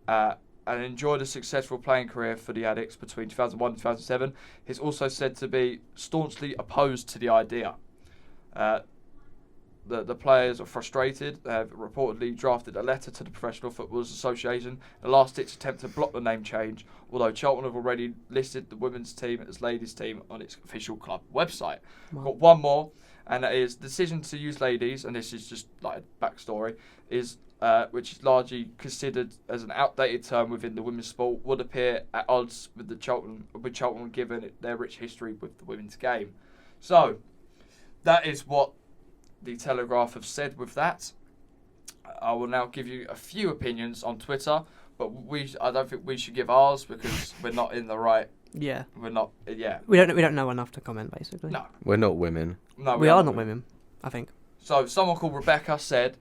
and enjoyed a successful playing career for the Addicts between 2001 and 2007, is also said to be staunchly opposed to the idea. The players are frustrated. They have reportedly drafted a letter to the Professional Footballers Association, a last-ditch attempt to block the name change, although Charlton have already listed the women's team as ladies' team on its official club website. Wow. Got one more, and that is decision to use ladies, and this is just like a backstory, is which is largely considered as an outdated term within the women's sport, would appear at odds with Charlton given their rich history with the women's game. So that is what the Telegraph have said with that. I will now give you a few opinions on Twitter, but I don't think we should give ours because we're not in the right. Yeah. We're not. Yeah. We don't know enough to comment basically. No. We're not women. No. We are not women, I think. So someone called Rebecca said,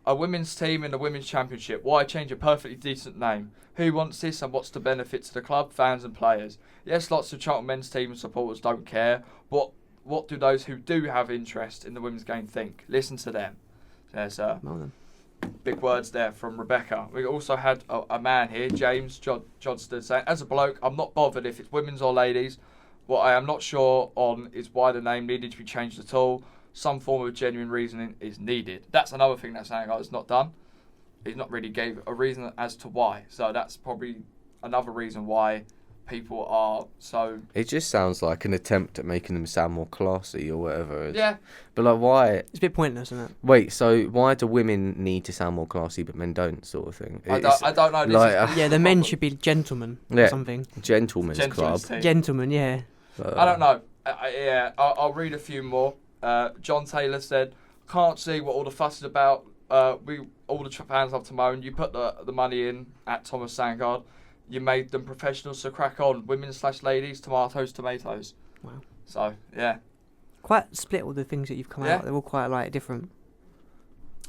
"A women's team in the women's championship. Why change a perfectly decent name? Who wants this and what's the benefit to the club, fans and players? Yes, lots of Charlton men's team supporters don't care, but what do those who do have interest in the women's game think? Listen to them." There's Well then. big words there from Rebecca. We also had a man here, James Johnston, saying, "As a bloke, I'm not bothered if it's women's or ladies. What I am not sure on is why the name needed to be changed at all. Some form of genuine reasoning is needed." That's another thing that Sandgaard has not done. He's not really gave a reason as to why. So that's probably another reason why people are so. It just sounds like an attempt at making them sound more classy or whatever. Yeah, But like, why? It's a bit pointless, isn't it? Wait, so why do women need to sound more classy but men don't, sort of thing? I It's don't know. This like, is Yeah, the men should be gentlemen Yeah. or something. gentleman's club. Gentleman's team. Gentlemen, yeah. I don't know. Yeah, I'll read a few more. John Taylor said, "Can't see what all the fuss is about. All the fans love to moan. You put the money in at Thomas Sangard. You made them professionals, so crack on. Women/ladies, tomatoes. Wow. So yeah, Quite split all the things that you've come Yeah. out. They're all quite like different.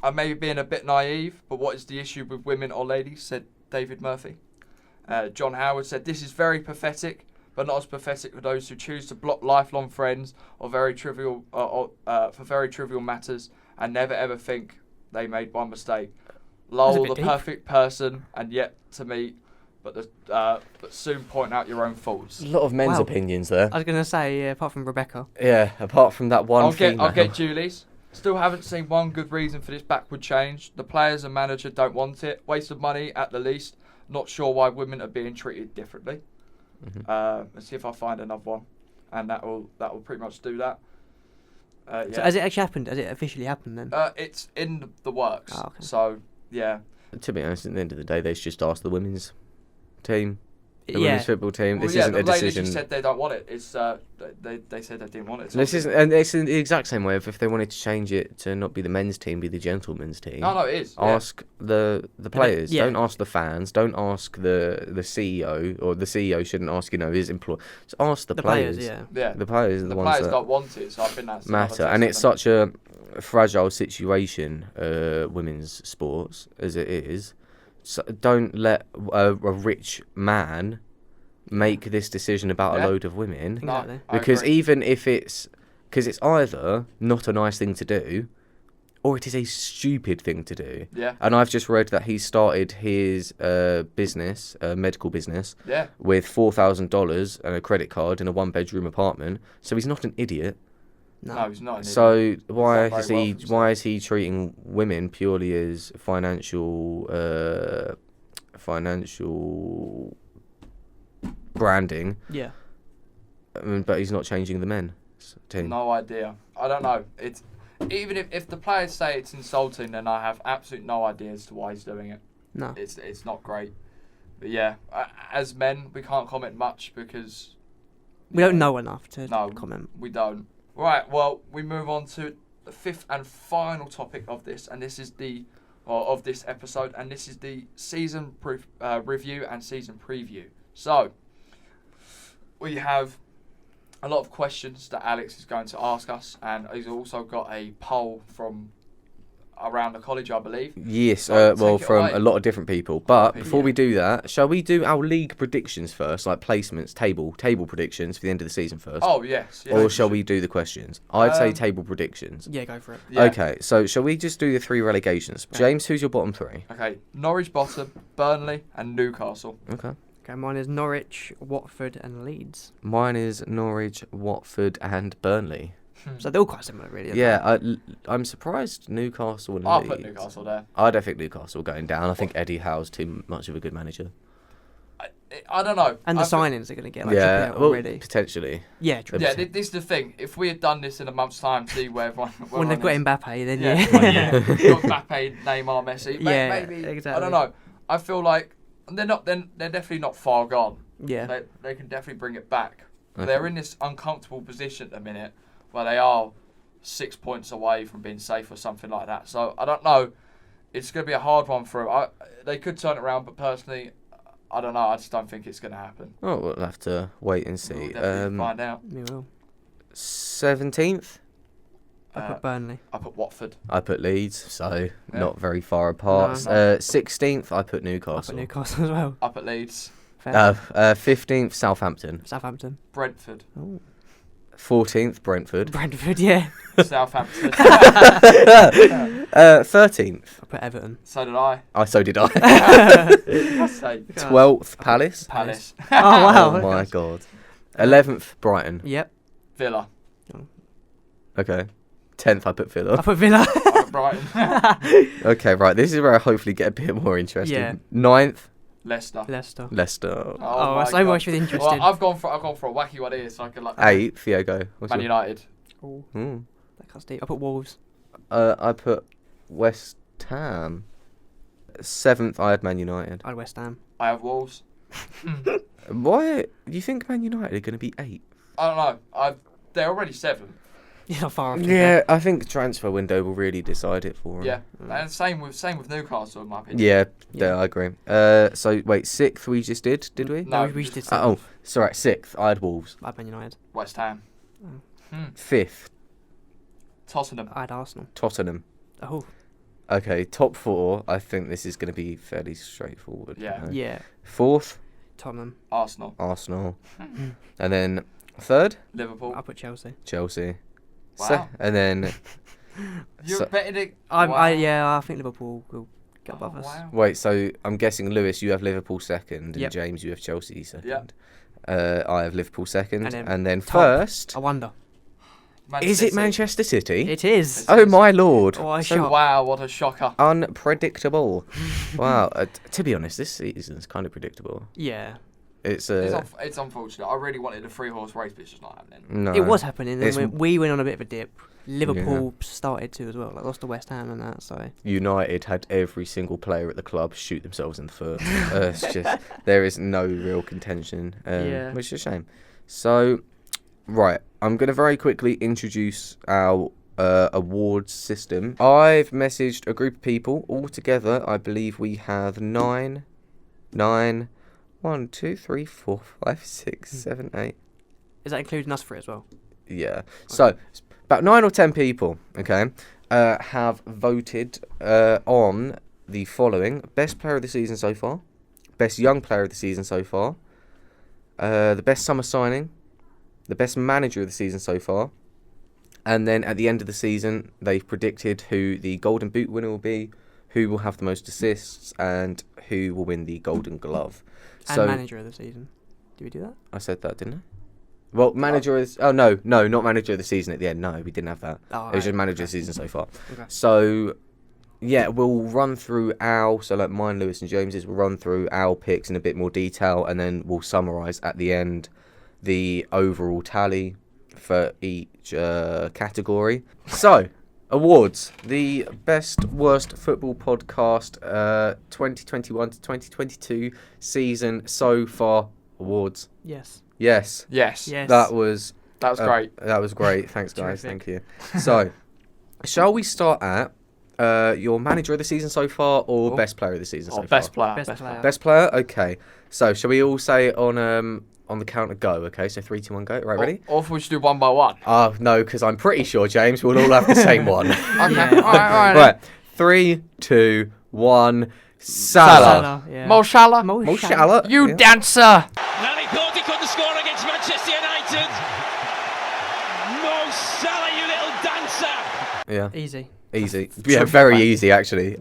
I may be being a bit naive, but what is the issue with women or ladies?" said David Murphy. John Howard said, "This is very pathetic, but not as pathetic for those who choose to block lifelong friends or very trivial for very trivial matters and never ever think they made one mistake. Lol, bit the deep. perfect person and yet to meet, but soon point out your own faults." A lot of men's Wow. opinions there. I was gonna say, yeah, apart from Rebecca. Yeah, apart from that one I'll female. get Julie's. "Still haven't seen one good reason for this backward change. The players and manager don't want it. Waste of money at the least. Not sure why women are being treated differently." Let's see if I find another one, and that will pretty much do that. Yeah. So has it actually happened? Has it officially happened then? It's in the works. Oh, okay. So yeah, To be honest, at the end of the day, they should just ask the women's team, the yeah. women's football team. well, This yeah, isn't a they literally decision. said they don't want it. It's they said they didn't want it. So This isn't, and it's in the exact same way. If they wanted to change it to not be the men's team, be the gentlemen's team. No, it is. Yeah. Ask the players. yeah. Don't ask the fans. Don't ask the CEO, or the CEO shouldn't ask his employee. Just ask the players. Yeah. Yeah. The players are the, The ones players that don't want it, so I think that's another matter, and it's testament. such a fragile situation, women's sports as it is. So don't let a rich man make this decision about Yeah. a load of women, No, Exactly. I because agree. even if it's either not a nice thing to do, or it is a stupid thing to do. Yeah. And I've just read that he started his business, medical business, Yeah. with $4,000 and a credit card in a one-bedroom apartment. So he's not an idiot. No, he's not. an idiot. So why done is very well he for himself. why is he treating women purely as financial branding, Yeah. but he's not changing the men's team? No idea. I don't know. It's even if the players say it's insulting, then I have absolutely no idea as to why he's doing it. No. It's not great. But yeah, as men, we can't comment much because We don't know enough to No. comment. we don't. Right. Well, we move on to the fifth and final topic of this, and this is of this episode, and this is the season review and season preview. So we have a lot of questions that Alex is going to ask us, and he's also got a poll from around the college, I believe. Yes, So well, take it from away. a lot of different people. But Yeah. before we do that, shall we do our league predictions first, like placements, table predictions for the end of the season first? Oh yes. Yeah, Or shall we do the questions? I'd say Um, table predictions. Yeah, go for it. Yeah. Okay, so shall we just do the three relegations? James, who's your bottom three? Okay. Norwich bottom, Burnley, and Newcastle. Okay. Okay, mine is Norwich, Watford, and Leeds. Mine is Norwich, Watford, and Burnley. So they're all quite similar, really. aren't Yeah, I'm surprised Newcastle and I'll Leeds. put Newcastle there. I don't think Newcastle going down. I think Eddie Howe's too much of a good manager. I don't know. And the I think- signings are going to get like yeah, Trippier well, already. potentially. Yeah, true. Yeah, this is the thing. If we had done this in a month's time, see where everyone. When they've got Mbappe, then Yeah, yeah. got Mbappe, Neymar, Messi. Yeah, Maybe. I exactly. don't know. I feel like they're not. They're definitely not far gone. Yeah. They can definitely bring it back. Okay. They're in this uncomfortable position at the minute where they are 6 points away from being safe or something like that. So I don't know. It's going to be a hard one for them. They could turn it around, but personally, I don't know. I just don't think it's going to happen. Oh, we'll have to wait and We'll see. definitely find out. We will. 17th, I put Burnley. I put Watford. I put Leeds, so Yeah. not very far apart. No. 16th, I put I Newcastle. put Newcastle as well. I put Leeds. Fair. 15th, Southampton. Southampton. Brentford. Oh. 14th, Brentford. Brentford, yeah. Southampton. 13th, I put Everton. So did I. so did I. God's sake. 12th, Palace. Palace. Oh, wow. Oh my god. 11th, Brighton. Yep. Villa. Okay. 10th, I put Villa. I put Villa. I put Brighton. Okay, right. This is where I hopefully get a bit more interesting. Yeah. 9th, Leicester. Leicester. Leicester. Oh, my so God. much for the interesting. Well, I've gone for a wacky one here, so I can like. 8th, yeah, go. What's Man your- United. Oh, Mm. that cuts deep. I put Wolves. I put West Ham. 7th, I had Man United. I had West Ham. I have Wolves. Why do you think Man United are going to be 8th? I don't know. They're already 7th. Yeah, not far off. Yeah, I think transfer window will really decide it for 'em. Yeah, and same with Newcastle in my opinion. Yeah, I agree. So wait, 6th we just did we? No, we just did Oh, 7th. sorry, 6th. I had Wolves. I had Man United. West Ham. 5th, Tottenham. I had Arsenal. Tottenham. Oh, Okay, top 4. I think this is going to be fairly straightforward. Yeah. yeah. 4th, Tottenham. Arsenal. Arsenal, and then 3rd, Liverpool. I put Chelsea. Chelsea. Wow. And then You're so- betting it. I think Liverpool will get above us. Wow. wait, so I'm guessing Lewis, you have Liverpool 2nd, and Yep. James, you have Chelsea 2nd. Yep. I have Liverpool 2nd, And and then then top. 1st. I wonder. Man Is it City. Manchester City? It is. Oh my lord! Oh, a So shock. Wow, what a shocker. unpredictable. Wow. To be honest, this season's kind of predictable. Yeah. It's It's unfortunate. I really wanted a 3-horse race, but it's just not happening. no. It was happening, and It's- then we went on a bit of a dip. Liverpool started to as well. Like lost to West Ham and that. So United had every single player at the club shoot themselves in the foot. It's just there is no real contention, Yeah. which is a shame. So, right, I'm going to very quickly introduce our awards system. I've messaged a group of people. All together, I believe we have 9. 1, 2, 3, 4, 5, 6, 7, 8. is that including us for it as well? Yeah. So about 9 or 10 people, okay, have voted on the following: best player of the season so far, best young player of the season so far, the best summer signing, the best manager of the season so far, and then at the end of the season, they've predicted who the Golden Boot winner will be, who will have the most assists, and who will win the Golden Glove. And manager of the season. Did we do that? I said that, didn't I? Well, manager is... Oh, no, not manager of the season at the end. No, we didn't have that. Oh, It was just right. manager of the season so far. Okay. So, yeah, we'll run through our... So, like mine, Lewis and James's, we'll run through our picks in a bit more detail, and then we'll summarise at the end the overall tally for each category. So, awards. The best worst football podcast 2021 to 2022 season so far. Awards. Yes. Yes. Yes. Yes. That was Great. That was great. Thanks, guys. Terrific. Thank you. So, shall we start at your manager of the season so far, or Oh. best player of the season so Best far? player. Best player. Best player. Okay. So, shall we all say it on the count of go? Okay. So 3, 2, 1, go. Right. Ready? Or if we should do one by one. No, because I'm pretty sure, James, we'll all have the same one. Okay. Yeah. All right. Right. 3, 2, 1. Salah. Yeah. Mo Salah. Mo Salah. You Yeah. dancer. Now he thought he couldn't score against Manchester United. Mo Salah, you little dancer. Yeah. Easy. Easy. Yeah, very easy actually.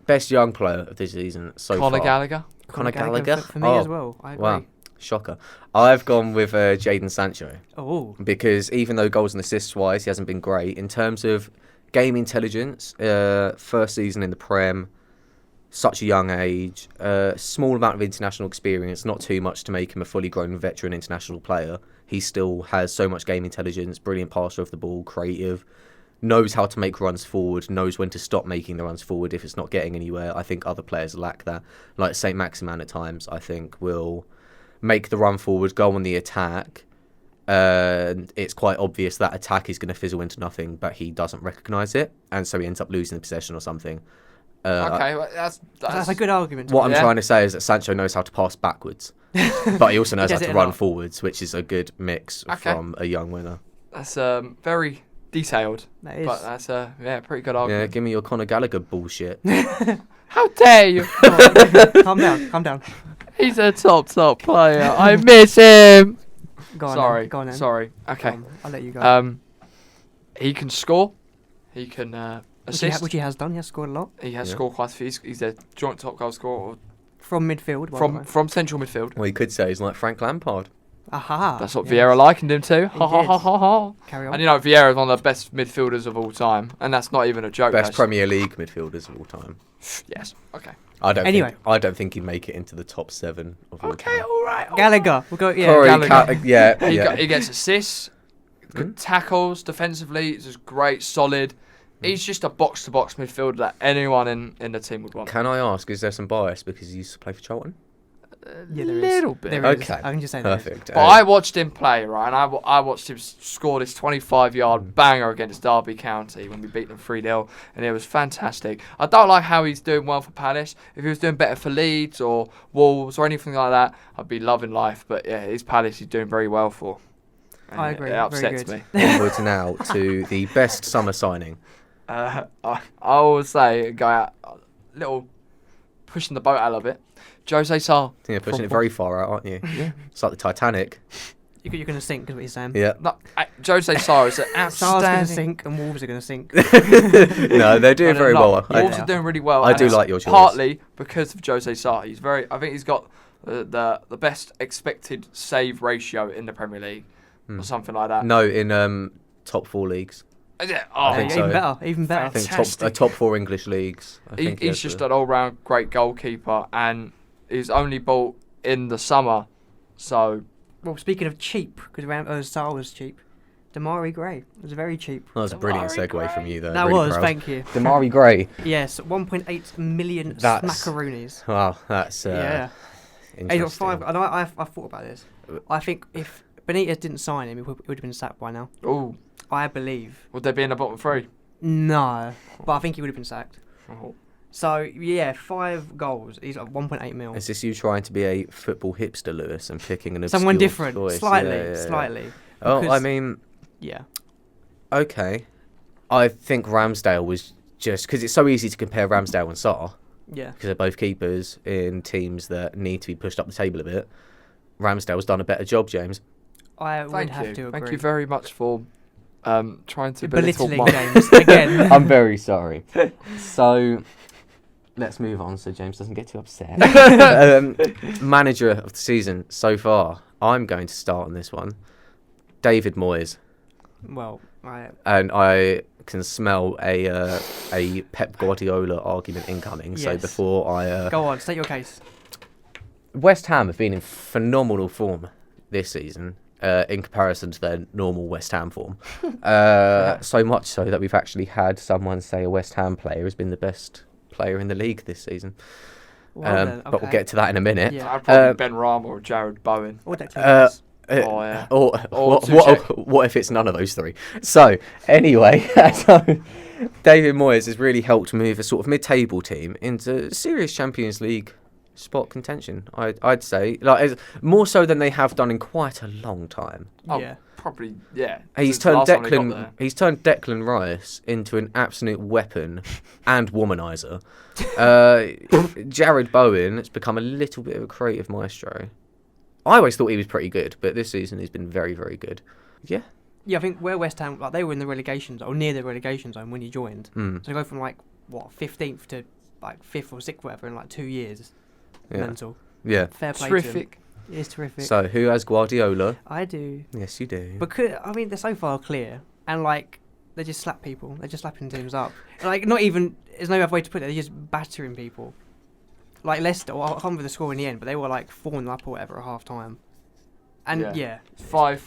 Best young player of this season so Conor far. Gallagher. Conor Gallagher. For me as well. I agree. Wow. Shocker. I've gone with Jadon Sancho Oh. because even though goals and assists wise he hasn't been great, in terms of game intelligence, first season in the Prem, such a young age, small amount of international experience, not too much to make him a fully grown veteran international player. He still has so much game intelligence, brilliant passer of the ball, creative, knows how to make runs forward, knows when to stop making the runs forward if it's not getting anywhere. I think other players lack that. Like St. Maximin at times, I think, will make the run forward, go on the attack, and it's quite obvious that attack is going to fizzle into nothing, but he doesn't recognise it, and so he ends up losing the possession or something. Okay, well, That's a good argument. What I'm Yeah. trying to say is that Sancho knows how to pass backwards, but he also knows how does to it a run lot. forwards, which is a good mix Okay. from a young winner. That's very detailed. That is. But that's pretty good Yeah, argument. give me your Conor Gallagher bullshit. How dare you? Calm down. Calm down. He's a top player. I miss him. Go on. Sorry. Then. Go on. Then. Sorry. Okay. Go on, I'll let you go. He can score. He can assist. Which he has done. He has scored a lot He has Yeah. scored quite a few. He's a joint top goal scorer from midfield. by the way. from central midfield. Well, you could say he's like Frank Lampard. Aha. That's what yes. Vieira likened him to. He Ha ha did. ha ha ha. Carry on. And you know Vieira is one of the best midfielders of all time, and that's not even a joke. Best that's- Premier League midfielders of all time. Yes. Okay. I Anyway. don't think he'd make it into the top 7 of all Okay, time. all right. Gallagher. We'll go. Yeah. Corey, Gallagher. yeah. He gets assists, good tackles, defensively. He's just great, solid. He's just a box-to-box midfielder that anyone in the team would want. Can I ask, is there some bias because he used to play for Charlton? Yeah, there is. Little bit. There is. Okay. I can just say there is. Perfect. But I watched him play, right, and I watched him score this 25-yard banger against Derby County when we beat them 3-0, and it was fantastic. I don't like how he's doing well for Palace. If he was doing better for Leeds or Wolves or anything like that, I'd be loving life. But yeah, his Palace he's doing very well for. And I agree. It upsets Very me. good. Onwards now to the best summer signing. I always say, go out, little pushing the boat out a little bit. Jose Sarr. Yeah, pushing it very far out, aren't you? Yeah. It's like the Titanic. You're going to sink, is what you're saying. Yeah. No, Jose Sarr is an Sar's going to outstanding. sink and Wolves are going to sink. No, they're doing very well. Wolves are doing really well. I and do it's like your choice. partly because of Jose Sarr. I think he's got the best expected save ratio in the Premier League or something like that. No, in top 4 leagues. Yeah, I think even so. better. Even better. I think Fantastic. top 4 English leagues. I think He's just an all-round great goalkeeper, and he's only bought in the summer. So Well, speaking of cheap, because Sarr was cheap, Damari Gray was very cheap. That was a brilliant Damari segue from Gray. you there. That really was, proud. thank you. Damari Gray. Yes, 1.8 million That's- smackaroonies. Wow, that's Yeah. He got interesting. 5. And I thought about this. I think if Benitez didn't sign him, he would have been sacked by now. ooh, I believe. would they be in the bottom 3? No, but I think he would have been sacked. Oh. So yeah, 5 goals. He's at 1.8 mil. Is this you trying to be a football hipster, Lewis, and picking an Someone obscure different, choice? slightly, Yeah, yeah, yeah. slightly. Oh, I Because- mean, Yeah. okay. I think Ramsdale was just because it's so easy to compare Ramsdale and Sarr Yeah. because they're both keepers in teams that need to be pushed up the table a bit. Ramsdale's done a better job, James. I would Thank have you. to agree. Thank you very much for trying to belittle Belittling my... James again. I'm very sorry. So, let's move on so James doesn't get too upset. Manager of the season so far. I'm going to start on this one. David Moyes. Well, And I can smell a Pep Guardiola argument incoming. So Yes. before I... go on, state your case. West Ham have been in phenomenal form this season. In comparison to their normal West Ham form. So much so that we've actually had someone say a West Ham player has been the best player in the league this season. Well then, But we'll okay. get to that in a minute. Yeah. I'd probably Ben Rama or Jared Bowen. Or Declan Uh, Rice. Oh, yeah. Or Or what if it's none of those three? So anyway, so David Moyes has really helped move a sort of mid-table team into serious Champions League spot contention. I'd say like more so than they have done in quite a long time. Oh, Yeah. probably, yeah. He's Since the turned last time they got Declan. there. He's turned Declan Rice into an absolute weapon and womanizer. Jared Bowen has become a little bit of a creative maestro. I always thought he was pretty good, but this season he's been very, very good. Yeah. Yeah, I think where West Ham, like they were in the relegation zone, or near the relegation zone when he joined. Mm. So to go from like, 15th to like 5th or 6th, whatever, in like 2 years. Yeah. Mental. Yeah. Fair play to him. Terrific. It is terrific. So who has Guardiola? I do. Yes, you do. Because, I mean, they're so far clear. And like, they just slap people. They're just slapping teams up. Like, not even, there's no other way to put it. They're just battering people. Like Leicester, well, I can't remember the score in the end, but they were like 4-0 up or whatever at half time. And Yeah. yeah 5-3.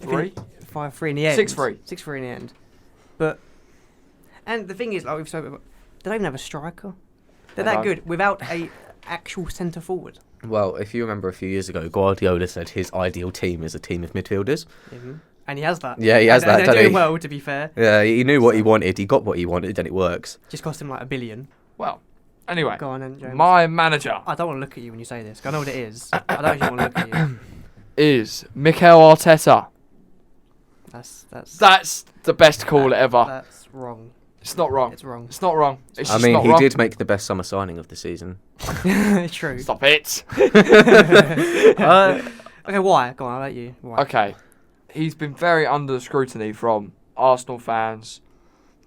5-3 in the end. 6-3. 6-3 in the end. But, and the thing is, like we've said, they don't even have a striker. They're They that don't. good without a actual centre forward. Well, if you remember a few years ago, Guardiola said his ideal team is a team of midfielders. And he has that. Yeah, he has and that, they're doesn't doing he? well, to be fair. Yeah, he knew what he wanted. He got what he wanted, and it works. Just cost him like $1 billion. Well, anyway, Go on then, James. my manager I don't want to look at you when you say this. 'Cause I know what it is. I don't actually want to look at you. is Mikel Arteta. That's the best call ever. That's wrong. It's not wrong. It's wrong. It's not wrong. It's I just mean, not he wrong. did make the best summer signing of the season. True. Stop it. Okay, why? Go on, I'll let you. Why? Okay. He's been very under scrutiny from Arsenal fans.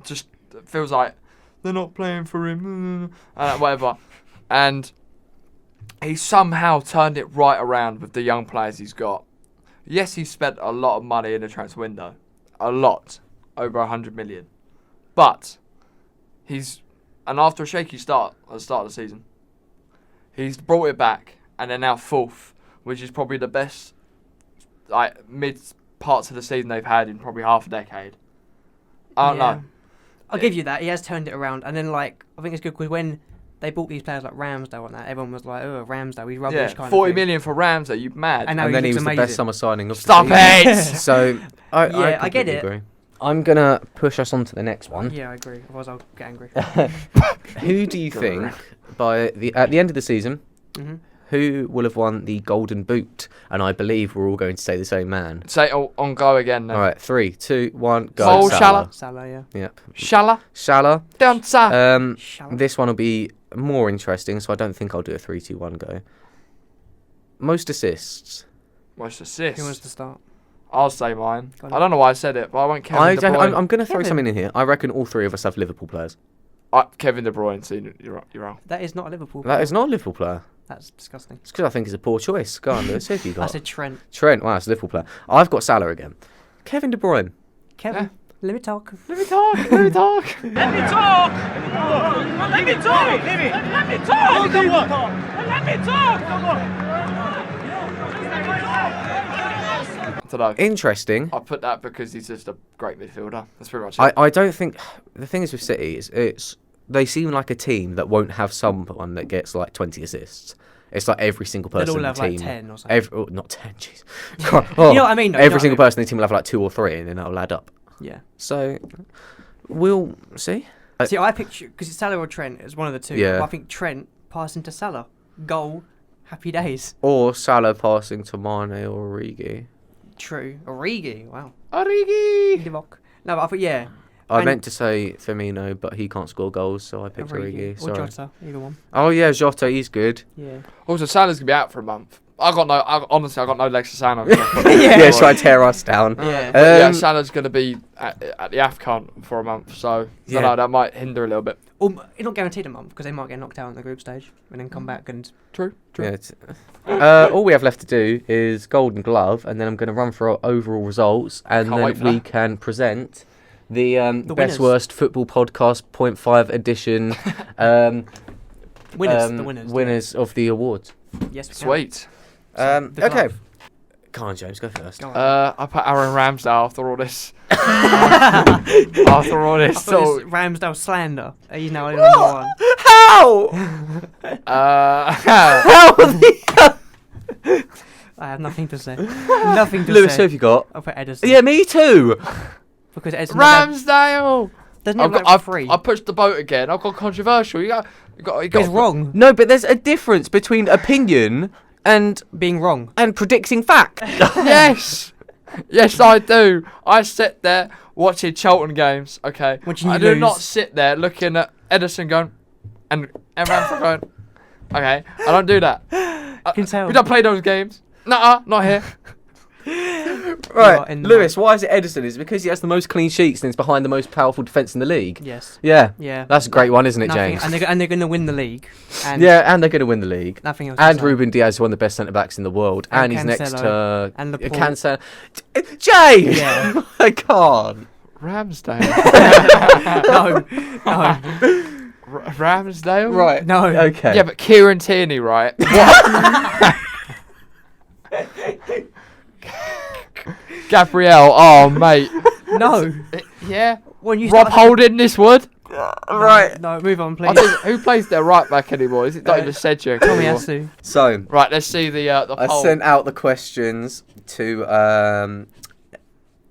Just feels like they're not playing for him, whatever. And he somehow turned it right around with the young players he's got. Yes, he spent a lot of money in the transfer window. A lot. Over 100 million. But he's And after a shaky start at the start of the season, he's brought it back, and they're now 4th, which is probably the best like mid parts of the season they've had in probably half a decade. I don't know. I'll give you that. He has turned it around, and then like I think it's good because when they bought these players like Ramsdale and that, everyone was like, "Oh, Ramsdale, he's rubbish." Yeah, kind of 40 thing. million for Ramsey, you mad? And now And then he looks was the amazing. best summer signing of the Stop season. it! So I I get completely it. agree. I'm gonna push us on to the next one. Yeah, I agree. Otherwise, I'll get angry. Who do you think at the end of the season, hmm who will have won the Golden Boot? And I believe we're all going to say the same man. Say it on go again then. All right, 3, 2, 1, go. Mo Salah. Salah, yeah. Yep. Salah. Salah. Dancer. Salah. This one will be more interesting, so I don't think I'll do a 3, 2, 1 go. Most assists. Most assists. Who wants to start? I'll say mine. Go on. I don't know why I said it, but I went Kevin De Bruyne. I'm going to throw Kevin. something in here. I reckon all three of us have Liverpool players. Kevin De Bruyne. So you're wrong. That is not a Liverpool. That is not a Liverpool player. That's disgusting. It's because I think it's a poor choice. Go on, Lewis. Who have you I got? said Trent. Trent. Wow, it's a Liverpool player. I've got Salah again. Kevin De Bruyne. Kevin, let me talk. Let me talk. Let me talk. Let me talk! Let me talk! Let me talk! Let me talk! I don't know. Interesting. I put that because he's just a great midfielder. That's pretty much it. I don't think the thing is with City is it's they seem like a team that won't have someone that gets like 20 assists. It's like every single person They'll all in have the like team. 10 or something. Not 10, jeez. God, oh, You know what I mean, though, you know Every what I single mean. person in the team will have like 2 or 3, and then that'll add up. Yeah. So we'll see. See, I picture because it's Salah or Trent. It's one of the two. Yeah. But I think Trent passing to Salah, goal, happy days. Or Salah passing to Mane or Origi. True. Origi. Wow. Origi. Divock. No, but I thought yeah. I And- meant to say Firmino, but he can't score goals, so I picked Origi. Or Sorry. Jota. Either one. Oh yeah, Jota, he's good. Yeah. Also, Salah's gonna be out for a month. honestly, I got no legs to stand on. Yeah, try to tear us down. Yeah. Yeah, Salah's gonna be at the AFCON for a month, so Yeah. I don't know, that might hinder a little bit. It's not guaranteed a month because they might get knocked out in the group stage and then come back and. True. Yeah, all we have left to do is Golden Glove, and then I'm going to run through our overall results, and Can't wait then for we that. can present the winners. Best Worst Football Podcast 0.5 edition Winners. The winners. winners of the awards. Yes. We can. Sweet. The Okay, glove. come on, James, go first. Go on. I put Aaron Ramsdale after all this. After all I this, thought so it was Ramsdale slander. He's now number one. How? uh, I have nothing to say. Nothing to Lewis, who say. have you got? I'll put Edison. Yeah, me too. Because Edison Ramsdale. doesn't he have like I've, three? I pushed the boat again. I've got controversial. You got. He's wrong. No, but there's a difference between opinion and Being wrong. predicting fact. Yes. Yes, I do. I sit there watching Charlton games. Okay. Watching I you do lose. not sit there looking at Edison going, and Ramsdale going. Okay, I don't do that. Can tell. We don't play those games. Nuh-uh, not here. Right, in the Lewis, why is it Edison? Is it because he has the most clean sheets and is behind the most powerful defence in the league? Yes. Yeah. Yeah. That's a great one, isn't it, Nothing. James? And they're going to win the league. And Yeah, and they're going to win the league. Nothing else. to And say. Ruben Diaz is one of the best centre-backs in the world. And, And he's next to... And Laporte. Cancelo. James! Yeah. I can't. Ramsdale. No. Ramsdale. Right. No. Okay. Yeah, but Kieran Tierney, right? Gabrielle. Oh, mate. No. Yeah. When you Rob start- Holding this wood. Right. No, move on, I please. think, who plays their right back anymore? Is it not even Cedric? Tommy anymore? Asu. So, Right, let's see the I poll. sent out the questions to The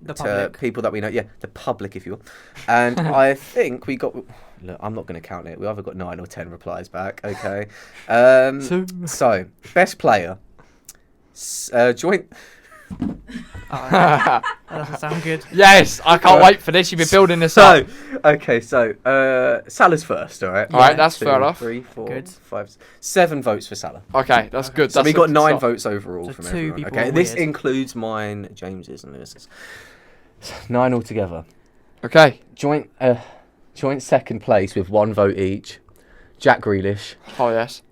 to public. people that we know. Yeah, the public, if you will. And I think we got... Look, I'm not going to count it. We either got 9 or 10 replies back. Okay. So, best player. Joint... That doesn't sound good. Yes, I can't wait for this. You've been building this So, up. okay, so Salah's first, all right? All right, that's fair 2, enough. 3, 4, Good. 5, 7 votes for Salah. Okay, that's good. So That's we a got good 9 start. votes overall So from 2 everyone. people Okay, are this weird. includes mine, James's, and Lewis's. 9 altogether. Okay. Joint second place with 1 vote each. Jack Grealish Oh yes.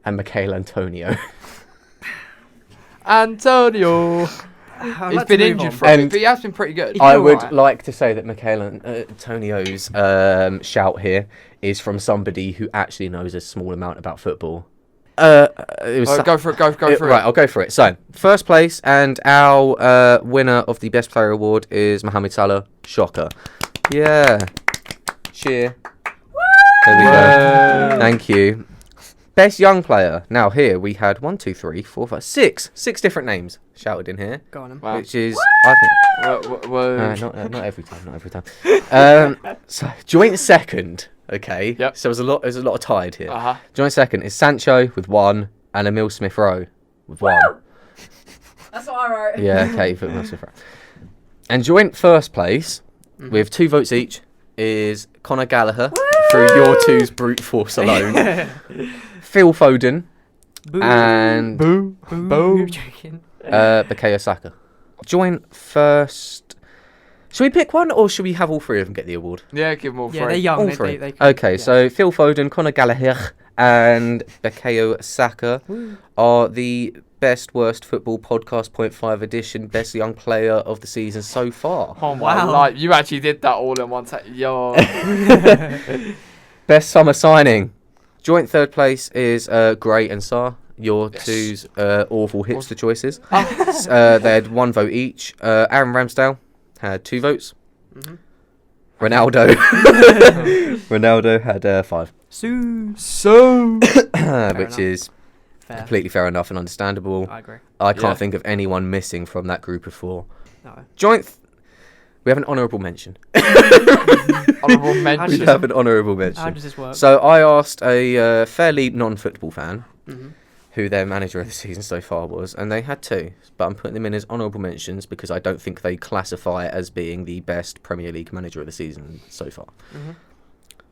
and Michael Antonio. Antonio. I'd He's like to been move injured on. for a bit, And but he has been pretty good. He's I been would alright. like to say that Michael Antonio's shout here is from somebody who actually knows a small amount about football. It was Go for it. Go for Right, it. I'll go for it. So, first place, and our winner of the Best Player Award is Mohamed Salah. Shocker. Yeah. Cheer. There we go. Thank you. Best Young Player. Now, here we had 1, 2, 3, 4, 5, 6. 6 different names shouted in here, Go on. Then. Wow. which is, I think... Whoa. not every time, not every time. So joint second, okay. Yep. So there's a lot of tied here. Uh-huh. Joint second is Sancho with 1 and Emil Smith Rowe with 1. That's what I wrote. Yeah, okay, put Emil Smith Rowe. And joint first place with 2 votes each is Conor Gallagher through your two's brute force alone. Phil Foden Boo. and Boo. You're joking. Bukayo Saka. Joint first. Should we pick one, or should we have all 3 of them get the award? Yeah, give them all Yeah, three. they're young. All They, 3. they can, Okay, yeah. so Phil Foden, Conor Gallagher, and Bukayo Saka are the best worst football podcast 0.5 edition best young player of the season so far. Oh my Wow. life. You actually did that all in one take. Yo. Best summer signing. Joint third place is Gray and Sarr. Your two's awful hipster choices. They had 1 vote each. Aaron Ramsdale had 2 votes. Ronaldo. Ronaldo had 5. Which enough. is Fair. completely fair enough and understandable. I agree. I can't Yeah. think of anyone missing from that group of 4. No. Joint. We have an honourable mention. Honourable We mention. have an honourable How mention. does this work? So I asked a fairly non-football fan Mhm. who their manager of the season so far was, and they had 2, but I'm putting them in as honourable mentions because I don't think they classify as being the best Premier League manager of the season so far.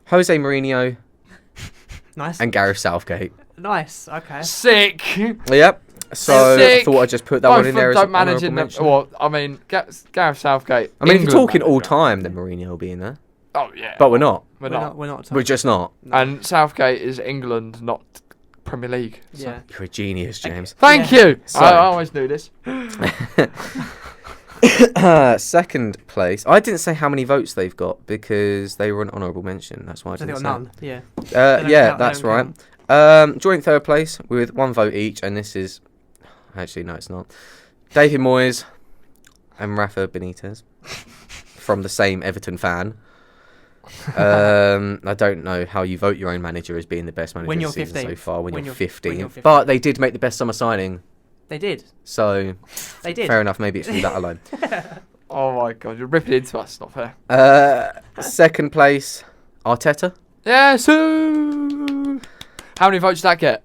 Jose Mourinho Nice. and Gareth Southgate. Nice. Okay. Sick. Yep. So Sick. I thought I'd just put that Both one in of there them as don't an manage honourable in the. mention. Well, I mean, Gareth Southgate. I mean, if you're England talking all manager. time, then Mourinho will be in there. Oh yeah. But we're not. We're not. We're not. We're just not. And Southgate is England, not Premier League. So. Yeah. You're a genius, James. Thank Yeah. you. So- I always knew this. Second place. I didn't say how many votes they've got because they were an honourable mention. That's why I So they didn't got say. none. Yeah. Yeah, don't yeah, count, they that's don't right. count. Joint third place with 1 vote each, and this is actually no, it's not. David Moyes and Rafa Benitez from the same Everton fan. I don't know how you vote your own manager as being the best manager When of you're the season so 15th. far when, When you're you're 15. 15th. But they did make the best summer signing, They did. so They did. fair enough. Maybe it's from that alone. Oh my god, you're ripping into us. Not fair. Second place, Arteta. Yes. How many votes did that get?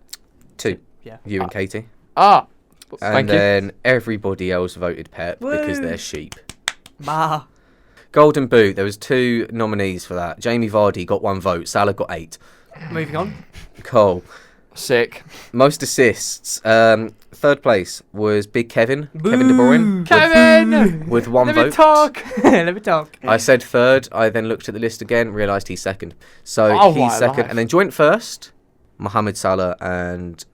2. Yeah. You and Katie. Ah. And Thank you. then everybody else voted Pep because Woo. they're sheep. Bah. Golden Boot, there was 2 nominees for that. Jamie Vardy got 1 vote, Salah got 8. Moving on. Cole. Sick. Most assists. Third place was Big Kevin, Kevin De Bruyne, Kevin. with 1 Let me vote. talk. Let me talk. I said third. I then looked at the list again, realised he's second. So Oh he's my second. life. And then joint first, Mohamed Salah and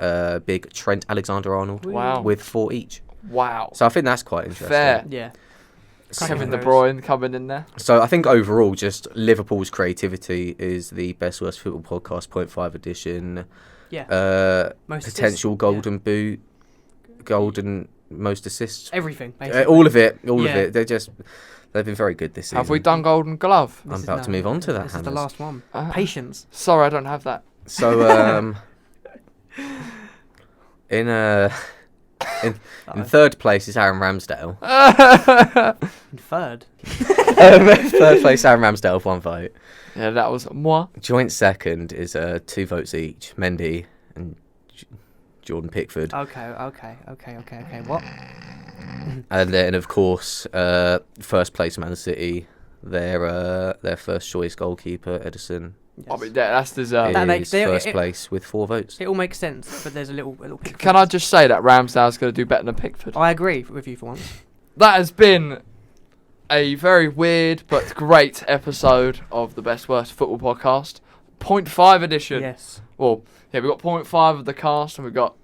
Big Trent Alexander-Arnold Wow. with 4 each. Wow. So I think that's quite interesting. Fair. Yeah. Kevin De those. Bruyne coming in there. So I think overall, just Liverpool's creativity is the best worst football podcast 0.5 edition. Yeah. Most Potential assists, golden boot, golden most assists. Everything. Basically. All of it, all Yeah. of it. They've been very good this season. Have we done Golden Glove? I'm about to move on to that, This is the Hammers. last one. Ah. Patience. Sorry, I don't have that. So in third place is Aaron Ramsdale. In third. Third place Aaron Ramsdale with 1 vote. Yeah, that was moi. Joint second is 2 votes each. Mendy and Jordan Pickford. Okay. What? And then, of course, first place Man City, their first choice goalkeeper, Edison, I mean, that's deserved. That is makes- they- first it- place with 4 votes. It all makes sense, but there's a little. Can I just say that Ramsdale's going to do better than Pickford? I agree with you for once. That has been a very weird but great episode of the Best Worst Football Podcast. 0.5 edition. Yes. Well, yeah, we've got 0.5 of the cast and we've got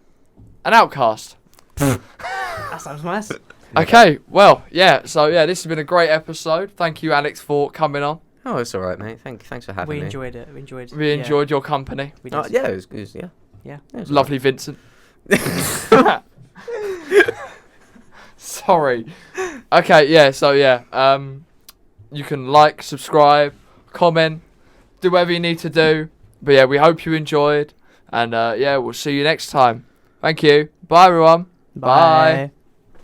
an outcast. That's Sounds nice. Okay, well, yeah. So yeah, this has been a great episode. Thank you, Alex, for coming on. Oh, it's all right, mate. Thanks for having We me. enjoyed it. We enjoyed your company. We Oh, did. yeah, it was yeah. Yeah. It was Lovely, Vincent. Sorry. Okay, yeah. So yeah, you can like, subscribe, comment, do whatever you need to do. But yeah, we hope you enjoyed, and yeah, we'll see you next time. Thank you. Bye, everyone. Bye.